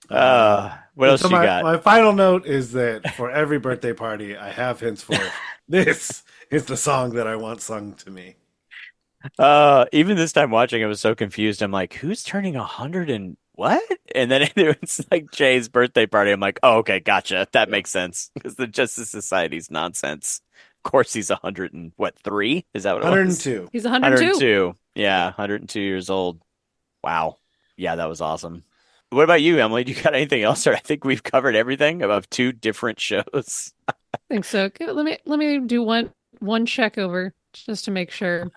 What else you got? My final note is that for every birthday party I have henceforth, this is the song that I want sung to me. Even this time watching, I was so confused. I'm like, who's turning 100 and what? And then it's like Jay's birthday party. I'm like, oh, okay, gotcha. That makes sense because the Justice Society's nonsense. Of course, he's 103. Is that what it 102? Was? He's 102. 102. Yeah, 102 years old. Wow. Yeah, that was awesome. What about you, Emily? Do you got anything else? Or I think we've covered everything about 2 different shows. I think so. Okay, let me do one check over just to make sure.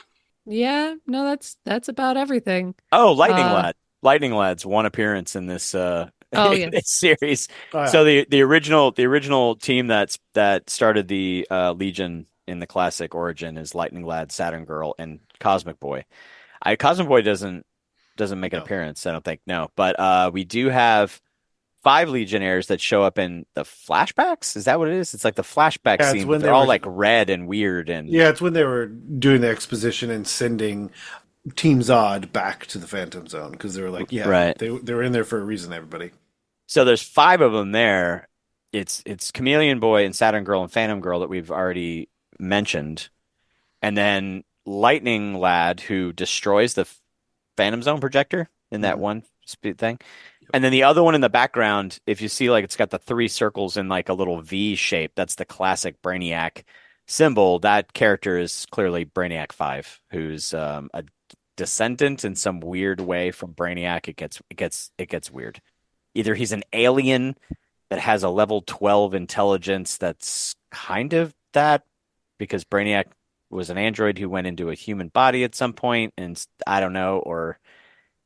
Yeah, no, that's about everything. Oh, Lightning Lad's one appearance in this this series. Oh, yeah. So the original team that started the Legion in the classic origin is Lightning Lad, Saturn Girl, and Cosmic Boy. Cosmic Boy doesn't make an appearance, I don't think. No, but we do have 5 Legionnaires that show up in the flashbacks. Is that what it is? It's like the flashback scene. When they're all like red and weird and it's when they were doing the exposition and sending Team Zod back to the Phantom Zone because they were like, they were in there for a reason. Everybody. So there's 5 of them there. It's Chameleon Boy and Saturn Girl and Phantom Girl that we've already mentioned, and then Lightning Lad who destroys the Phantom Zone projector in that one speed thing. And then the other one in the background, if you see, like, it's got the 3 circles in like a little V shape. That's the classic Brainiac symbol. That character is clearly Brainiac 5, who's a descendant in some weird way from Brainiac. It gets weird. Either he's an alien that has a level 12 intelligence that's kind of that, because Brainiac was an android who went into a human body at some point, and I don't know, or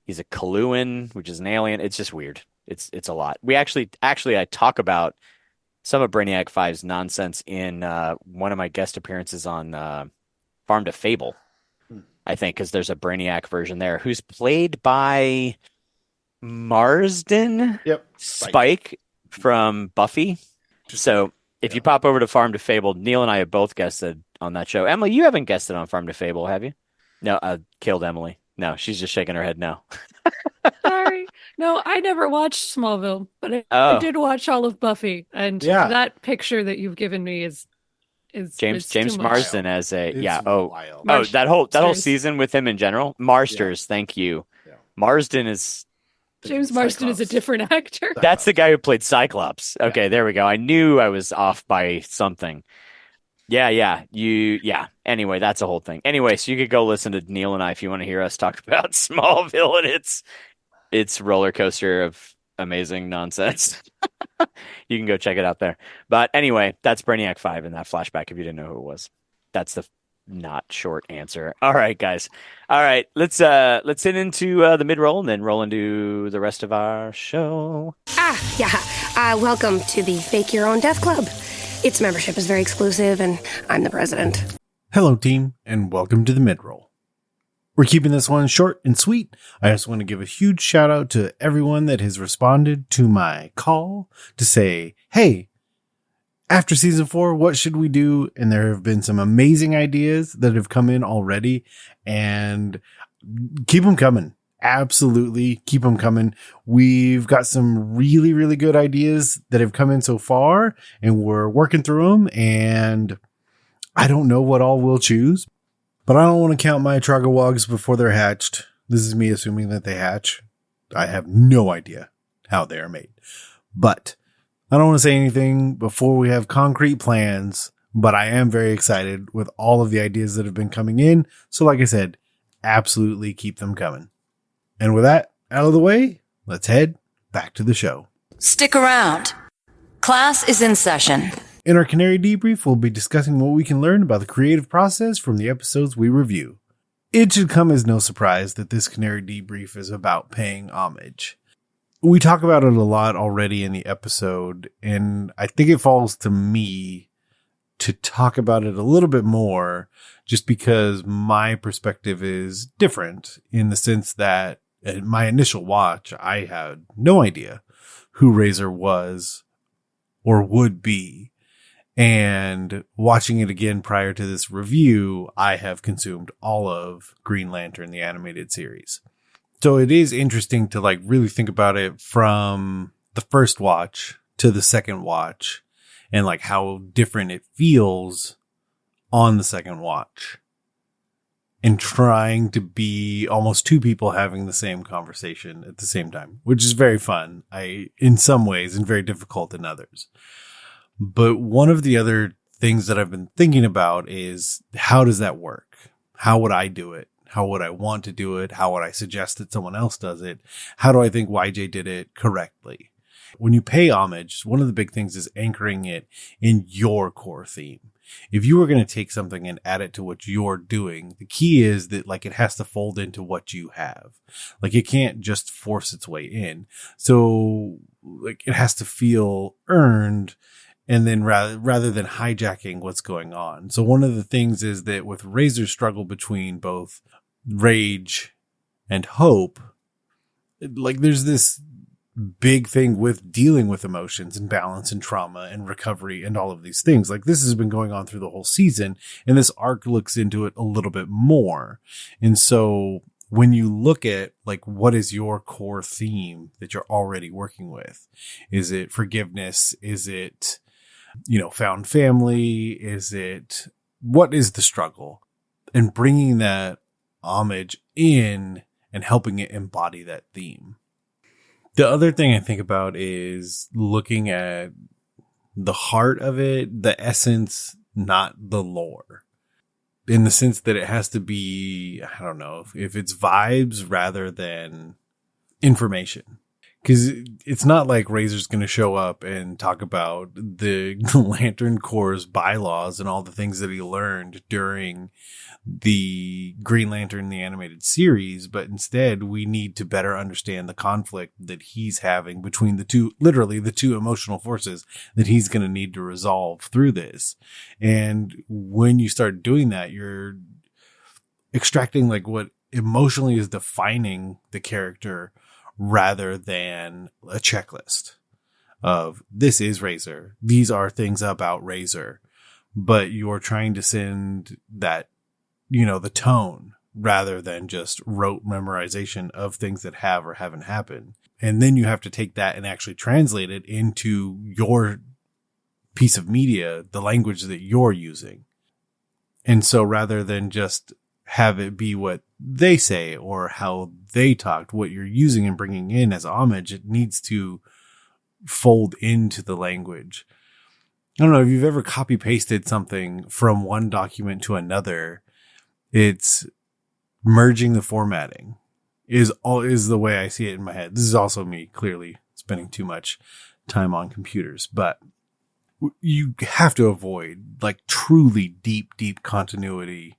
he's a Kaluan, which is an alien. It's just weird. It's a lot. We actually I talk about some of Brainiac 5's nonsense in one of my guest appearances on Farm to Fable, I think, because there's a Brainiac version there who's played by Marsden Spike from Buffy. So if you pop over to Farm to Fable, Neil and I have both guested on that show. Emily, you haven't guested on Farm to Fable, have you? No, killed Emily. No, she's just shaking her head no. Sorry. No, I never watched Smallville, but I did watch all of Buffy, and that picture that you've given me is James Marsden as a wild. that whole season with him in general. Marsters, thank you. Yeah. Marsden is James Marsden is a different actor. That's the guy who played Cyclops. Okay, there we go. I knew I was off by something. Yeah. Anyway, that's a whole thing. Anyway, so you could go listen to Neil and I if you want to hear us talk about Smallville and its roller coaster of amazing nonsense. You can go check it out there. But anyway, that's Brainiac 5 in that flashback if you didn't know who it was. That's the not short answer. All right, guys. All right, let's hit into the mid-roll and then roll into the rest of our show. Welcome to the Fake Your Own Death Club. Its membership is very exclusive, and I'm the president. Hello, team, and welcome to the mid-roll. We're keeping this one short and sweet. I just want to give a huge shout out to everyone that has responded to my call to say, hey, after season 4, what should we do? And there have been some amazing ideas that have come in already, and keep them coming. Absolutely. Keep them coming. We've got some really, really good ideas that have come in so far, and we're working through them, and I don't know what all we'll choose, but I don't want to count my troggerwogs before they're hatched. This is me assuming that they hatch. I have no idea how they are made, but I don't want to say anything before we have concrete plans, but I am very excited with all of the ideas that have been coming in. So like I said, absolutely keep them coming. And with that out of the way, let's head back to the show. Stick around. Class is in session. In our Canary debrief, we'll be discussing what we can learn about the creative process from the episodes we review. It should come as no surprise that this Canary debrief is about paying homage. We talk about it a lot already in the episode, and I think it falls to me to talk about it a little bit more just because my perspective is different in the sense that at my initial watch, I had no idea who Razer was or would be. And watching it again prior to this review, I have consumed all of Green Lantern, the animated series. So it is interesting to like really think about it from the first watch to the second watch and like how different it feels on the second watch. And trying to be almost two people having the same conversation at the same time, which is very fun, in some ways, and very difficult in others. But one of the other things that I've been thinking about is how does that work? How would I do it? How would I want to do it? How would I suggest that someone else does it? How do I think YJ did it correctly? When you pay homage, one of the big things is anchoring it in your core theme. If you were going to take something and add it to what you're doing, the key is that like it has to fold into what you have. Like it can't just force its way in. So like it has to feel earned, and then rather than hijacking what's going on. So one of the things is that with Razer's struggle between both rage and hope, like there's this big thing with dealing with emotions and balance and trauma and recovery and all of these things. Like this has been going on through the whole season, and this arc looks into it a little bit more. And so when you look at like, what is your core theme that you're already working with? Is it forgiveness? Is it, found family? What is the struggle? And bringing that homage in and helping it embody that theme. The other thing I think about is looking at the heart of it, the essence, not the lore. In the sense that it has to be, I don't know, if it's vibes rather than information. Because it's not like Razer's going to show up and talk about the Lantern Corps' bylaws and all the things that he learned during the Green Lantern, the animated series, but instead we need to better understand the conflict that he's having between the two, literally the two emotional forces that he's going to need to resolve through this. And when you start doing that, you're extracting like what emotionally is defining the character rather than a checklist of this is Razer. These are things about Razer, but you're trying to send that, you know, the tone rather than just rote memorization of things that have or haven't happened. And then you have to take that and actually translate it into your piece of media, the language that you're using. And so rather than just have it be what they say or how they talked, what you're using and bringing in as homage, it needs to fold into the language. I don't know if you've ever copy pasted something from one document to another. It's merging the formatting is the way I see it in my head. This is also me clearly spending too much time on computers, but you have to avoid like truly deep continuity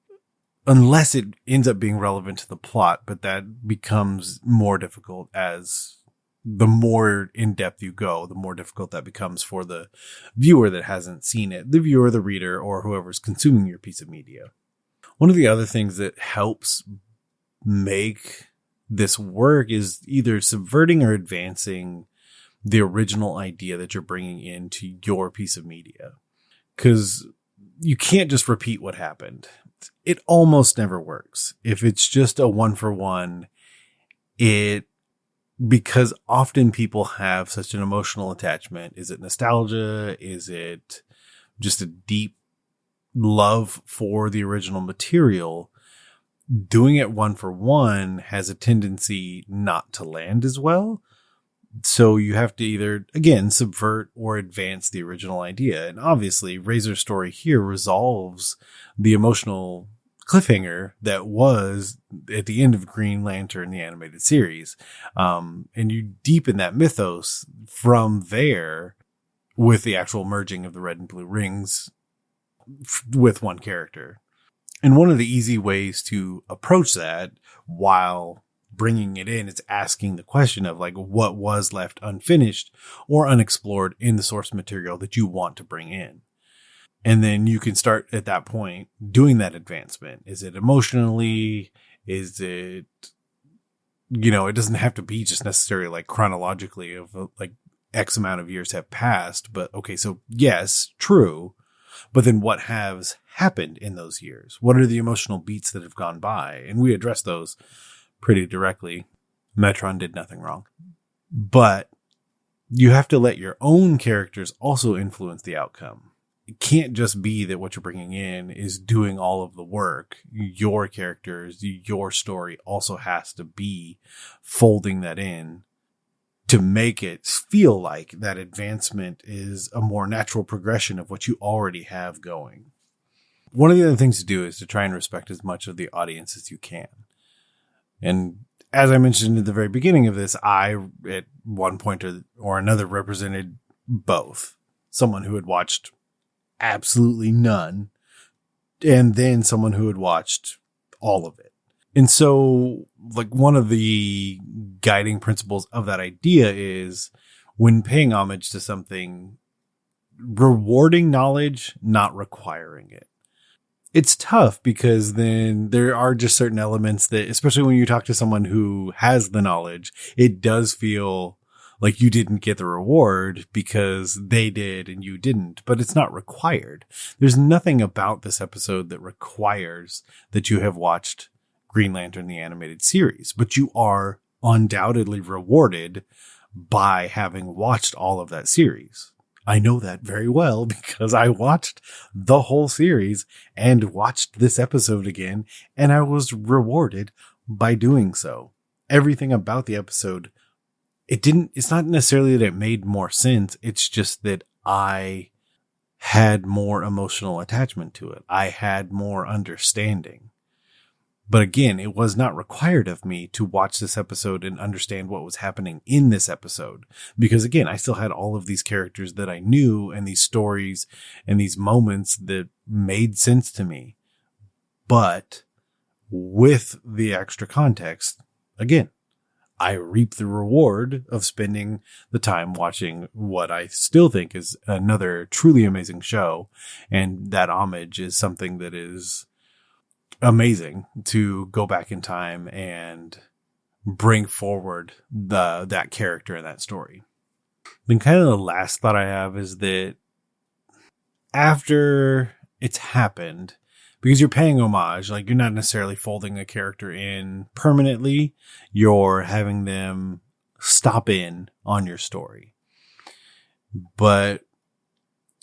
unless it ends up being relevant to the plot, but that becomes more difficult as the more in depth you go, the more difficult that becomes for the viewer that hasn't seen it, the viewer, the reader, or whoever's consuming your piece of media. One of the other things that helps make this work is either subverting or advancing the original idea that you're bringing into your piece of media. Because you can't just repeat what happened. It almost never works. If it's just a 1-for-1, because often people have such an emotional attachment. Is it nostalgia? Is it just a deep love for the original material? Doing it 1-for-1 has a tendency not to land as well. So you have to either, again, subvert or advance the original idea. And obviously, Razer's story here resolves the emotional cliffhanger that was at the end of Green Lantern, the animated series. And you deepen that mythos from there with the actual merging of the red and blue rings with one character. And one of the easy ways to approach that while bringing it in, it's asking the question of like, what was left unfinished or unexplored in the source material that you want to bring in. And then you can start at that point doing that advancement. Is it emotionally? Is it, you know, it doesn't have to be just necessarily like chronologically of like X amount of years have passed, but okay, so yes, true. But then what has happened in those years? What are the emotional beats that have gone by? And we address those pretty directly. Metron did nothing wrong. But you have to let your own characters also influence the outcome. It can't just be that what you're bringing in is doing all of the work. Your characters, your story also has to be folding that in to make it feel like that advancement is a more natural progression of what you already have going. One of the other things to do is to try and respect as much of the audience as you can. And as I mentioned at the very beginning of this, I, at one point or another, represented both. Someone who had watched absolutely none, and then someone who had watched all of it. And so, like, one of the guiding principles of that idea is when paying homage to something, rewarding knowledge, not requiring it. It's tough because then there are just certain elements that, especially when you talk to someone who has the knowledge, it does feel like you didn't get the reward because they did and you didn't, but it's not required. There's nothing about this episode that requires that you have watched Green Lantern, the animated series, but you are undoubtedly rewarded by having watched all of that series. I know that very well because I watched the whole series and watched this episode again, and I was rewarded by doing so. Everything about the episode it's not necessarily that it made more sense. It's just that I had more emotional attachment to it. I had more understanding. But again, it was not required of me to watch this episode and understand what was happening in this episode. Because again, I still had all of these characters that I knew and these stories and these moments that made sense to me. But with the extra context, again, I reap the reward of spending the time watching what I still think is another truly amazing show. And that homage is something that is amazing to go back in time and bring forward that character and that story. Then kind of the last thought I have is that after it's happened, because you're paying homage, like you're not necessarily folding a character in permanently, you're having them stop in on your story. But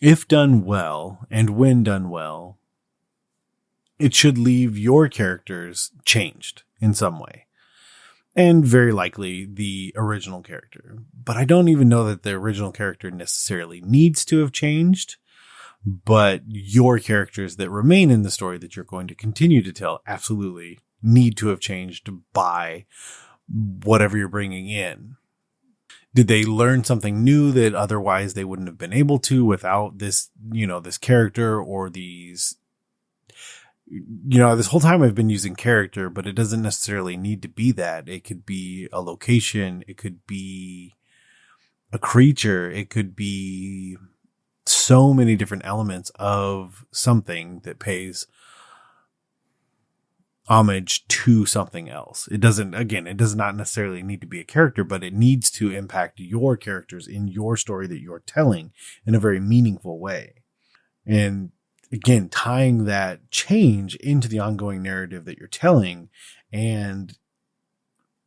if done well, and when done well, it should leave your characters changed in some way. And very likely the original character. But I don't even know that the original character necessarily needs to have changed. But your characters that remain in the story that you're going to continue to tell absolutely need to have changed by whatever you're bringing in. Did they learn something new that otherwise they wouldn't have been able to without this, this character or these... this whole time I've been using character, but it doesn't necessarily need to be that. It could be a location. It could be a creature. It could be so many different elements of something that pays homage to something else. It does not necessarily need to be a character, but it needs to impact your characters in your story that you're telling in a very meaningful way. And again, tying that change into the ongoing narrative that you're telling and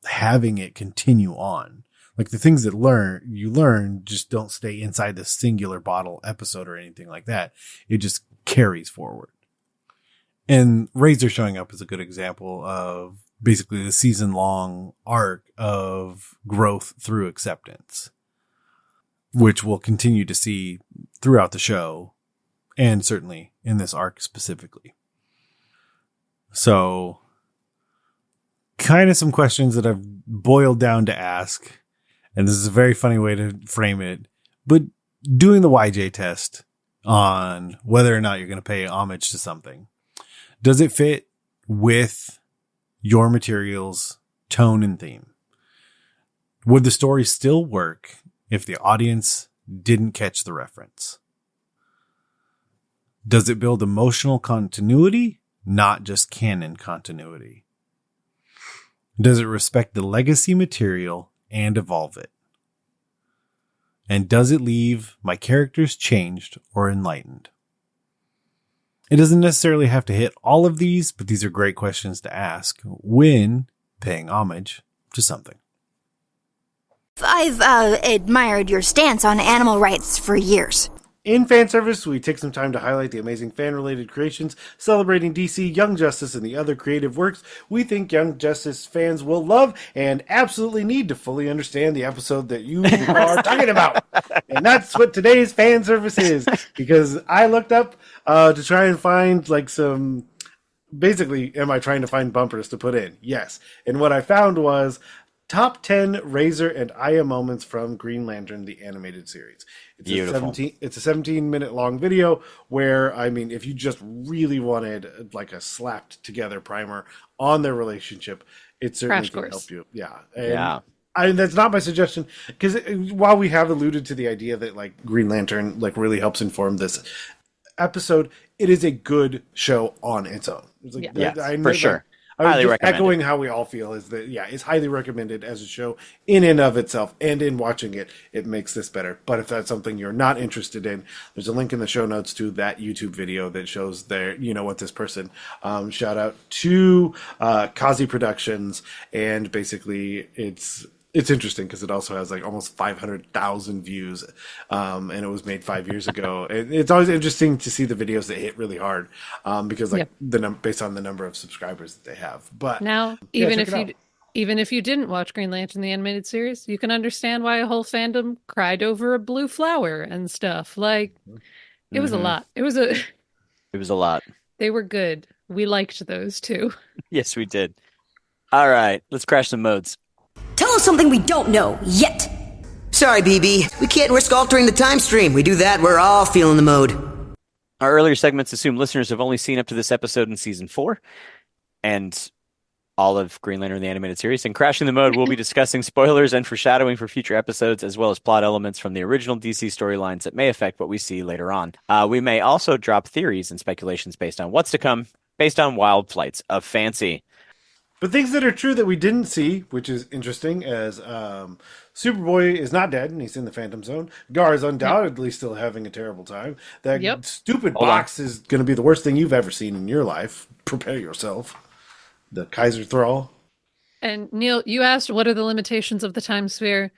having it continue on. Like the things that you learn just don't stay inside this singular bottle episode or anything like that. It just carries forward. And Razer showing up is a good example of basically the season-long arc of growth through acceptance, which we'll continue to see throughout the show. And certainly in this arc specifically. So, kind of some questions that I've boiled down to ask. And this is a very funny way to frame it. But doing the YJ test on whether or not you're going to pay homage to something. Does it fit with your material's tone and theme? Would the story still work if the audience didn't catch the reference? Does it build emotional continuity, not just canon continuity? Does it respect the legacy material and evolve it? And does it leave my characters changed or enlightened? It doesn't necessarily have to hit all of these, but these are great questions to ask when paying homage to something. I've admired your stance on animal rights for years. In fan service, we take some time to highlight the amazing fan-related creations celebrating DC, Young Justice, and the other creative works we think Young Justice fans will love and absolutely need to fully understand the episode that you are talking about. And that's what today's fan service is, because I looked up to try and find some... Basically, am I trying to find bumpers to put in? Yes. And what I found was top 10 Razer and Aya moments from Green Lantern, the animated series. It's a 17-minute long video where, if you just really wanted a slapped together primer on their relationship, it certainly can help you. Yeah. And that's not my suggestion, because while we have alluded to the idea that Green Lantern really helps inform this episode, it is a good show on its own. For sure. I was just echoing how we all feel is that, it's highly recommended as a show in and of itself, and in watching it, it makes this better. But if that's something you're not interested in, there's a link in the show notes to that YouTube video that shows what this person, shout out to Kazi Productions, and basically it's interesting because it also has almost 500,000 views, and it was made 5 years ago. And it's always interesting to see the videos that hit really hard, because based on the number of subscribers that they have. But now, Even if you didn't watch Green Lantern, the animated series, you can understand why a whole fandom cried over a blue flower and stuff. Like, it was a lot. It was a lot. They were good. We liked those too. Yes, we did. All right, let's crash some modes. Tell us something we don't know yet. Sorry, BB. We can't risk altering the time stream. We do that, we're all feeling the mode. Our earlier segments assume listeners have only seen up to this episode in season 4 and all of Green Lantern, the animated series. In Crashing the Mode, we'll be discussing spoilers and foreshadowing for future episodes, as well as plot elements from the original DC storylines that may affect what we see later on. We may also drop theories and speculations based on what's to come, based on wild flights of fancy. But things that are true that we didn't see, which is interesting, as Superboy is not dead and he's in the Phantom Zone. Gar is undoubtedly still having a terrible time. That stupid box is going to be the worst thing you've ever seen in your life. Prepare yourself. The Kaiser Thrall. And Neil, you asked what are the limitations of the time sphere?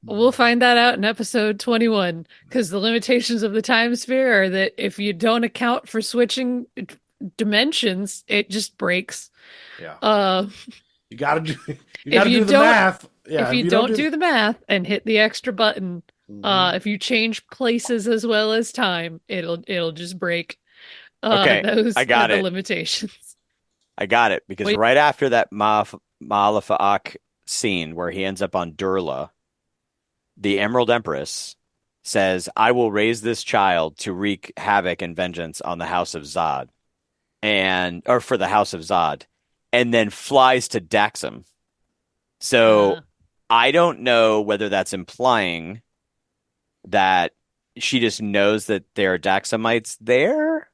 We'll find that out in episode 21, because the limitations of the time sphere are that if you don't account for switching dimensions, it just breaks. Yeah. You gotta do the math. Yeah, if you don't do the math and hit the extra button, if you change places as well as time, it'll just break. Okay, those I got are it. the limitations. I got it, because right after that Malafa'ak scene where he ends up on Durla, the Emerald Empress says, I will raise this child to wreak havoc and vengeance on the House of Zod. Or for the House of Zod. And then flies to Daxam. So I don't know whether that's implying that she just knows that there are Daxamites there,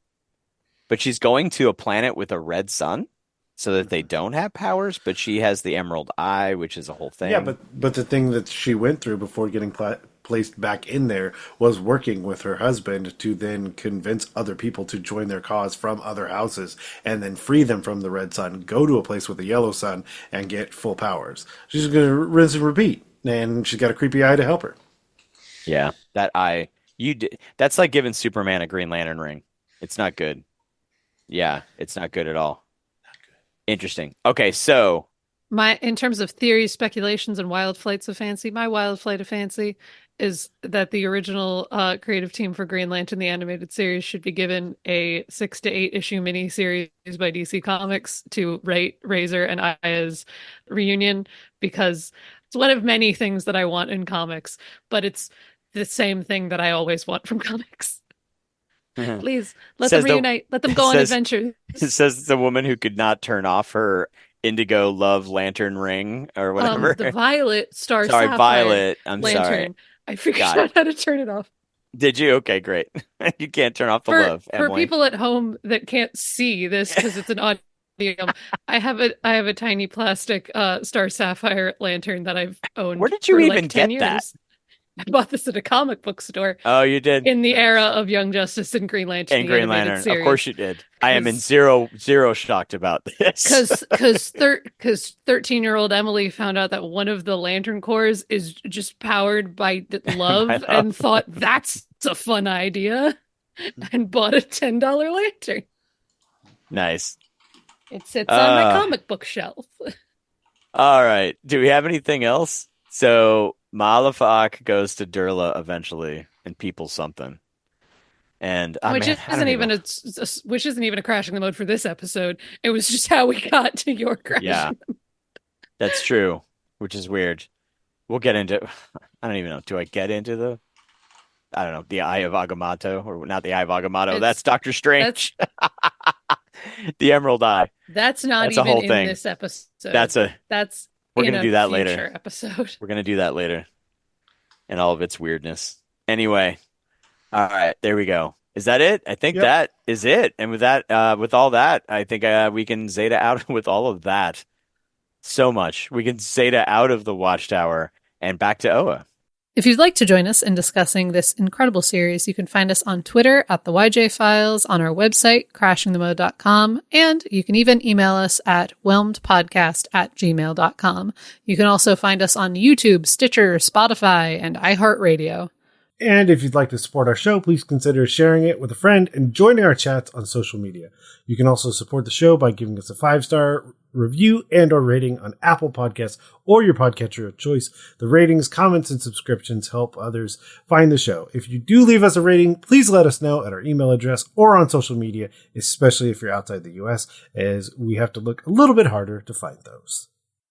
but she's going to a planet with a red sun so that they don't have powers, but she has the Emerald Eye, which is a whole thing. Yeah, but the thing that she went through before getting placed back in there was working with her husband to then convince other people to join their cause from other houses and then free them from the red sun, go to a place with a yellow sun, and get full powers. She's going to rinse and repeat, and she's got a creepy eye to help her. Yeah, that eye. That's like giving Superman a Green Lantern ring. It's not good. Yeah, it's not good at all. Not good. Interesting. Okay, so In terms of theories, speculations, and wild flights of fancy, my wild flight of fancy is that the original creative team for Green Lantern, the animated series, should be given a 6 to 8 issue miniseries by DC Comics to write Razer and Aya's reunion, because it's one of many things that I want in comics, but it's the same thing that I always want from comics. Please let them reunite. Let them go on adventures. It says the woman who could not turn off her indigo love lantern ring or whatever. The violet star. Sorry, sapphire violet. I'm lantern. sorry. I figured out how to turn it off. Did you? Okay, great. You can't turn off the love. For people at home that can't see this because it's an audio, I have a tiny plastic star sapphire lantern that I've owned. Where did you for even like 10 get years. that? I bought this at a comic book store. Oh, you did? In the era of Young Justice and Green Lantern. And Green Lantern. Of course you did. I am in zero shocked about this. Because 13-year-old Emily found out that one of the lantern cores is just powered by love and thought that's a fun idea and bought a $10 lantern. Nice. It sits on my comic book shelf. All right. Do we have anything else? So Malafa'ak goes to Durla eventually and peoples something. And which isn't even a crashing the mode for this episode. It was just how we got to your crashing. Yeah, that's true, which is weird. We'll get into. I don't even know. Do I get into the Eye of Agamotto, or not the Eye of Agamotto? That's Doctor Strange. The Emerald Eye. That's not even in this episode. We're gonna do that later. Episode. We're gonna do that later, and all of its weirdness. Anyway, all right, there we go. Is that it? I think that is it. And with that, with all that, I think we can Zeta out with all of that. So much we can Zeta out of the Watchtower and back to Oa. If you'd like to join us in discussing this incredible series, you can find us on Twitter at the YJ Files, on our website, crashingthemode.com, and you can even email us at whelmedpodcast@gmail.com. You can also find us on YouTube, Stitcher, Spotify, and iHeartRadio. And if you'd like to support our show, please consider sharing it with a friend and joining our chats on social media. You can also support the show by giving us a 5-star review and or rating on Apple Podcasts or your podcatcher of choice. The ratings, comments, and subscriptions help others find the show. If you do leave us a rating, please let us know at our email address or on social media, especially if you're outside the US, as we have to look a little bit harder to find those.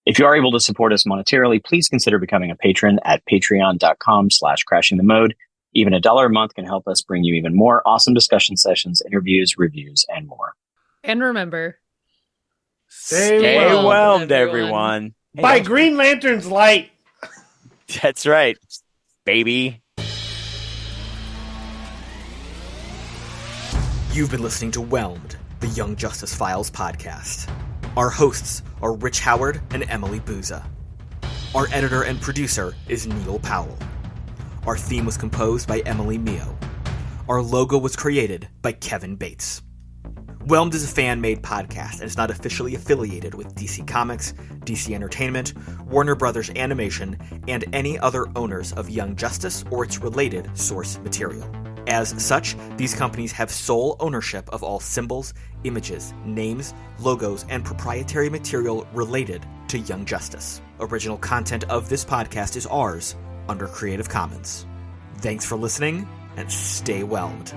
If you are able to support us monetarily, please consider becoming a patron at patreon.com/crashingthemode. Even $1 a month can help us bring you even more awesome discussion sessions, interviews, reviews, and more. And remember, stay whelmed, everyone. By Green Lantern's light. That's right, baby. You've been listening to Whelmed, the Young Justice Files podcast. Our hosts are Rich Howard and Emily Booza. Our editor and producer is Neil Powell. Our theme was composed by Emily Mio. Our logo was created by Kevin Bates. Whelmed is a fan-made podcast and is not officially affiliated with DC Comics, DC Entertainment, Warner Brothers Animation, and any other owners of Young Justice or its related source material. As such, these companies have sole ownership of all symbols, images, names, logos, and proprietary material related to Young Justice. Original content of this podcast is ours under Creative Commons. Thanks for listening, and stay whelmed.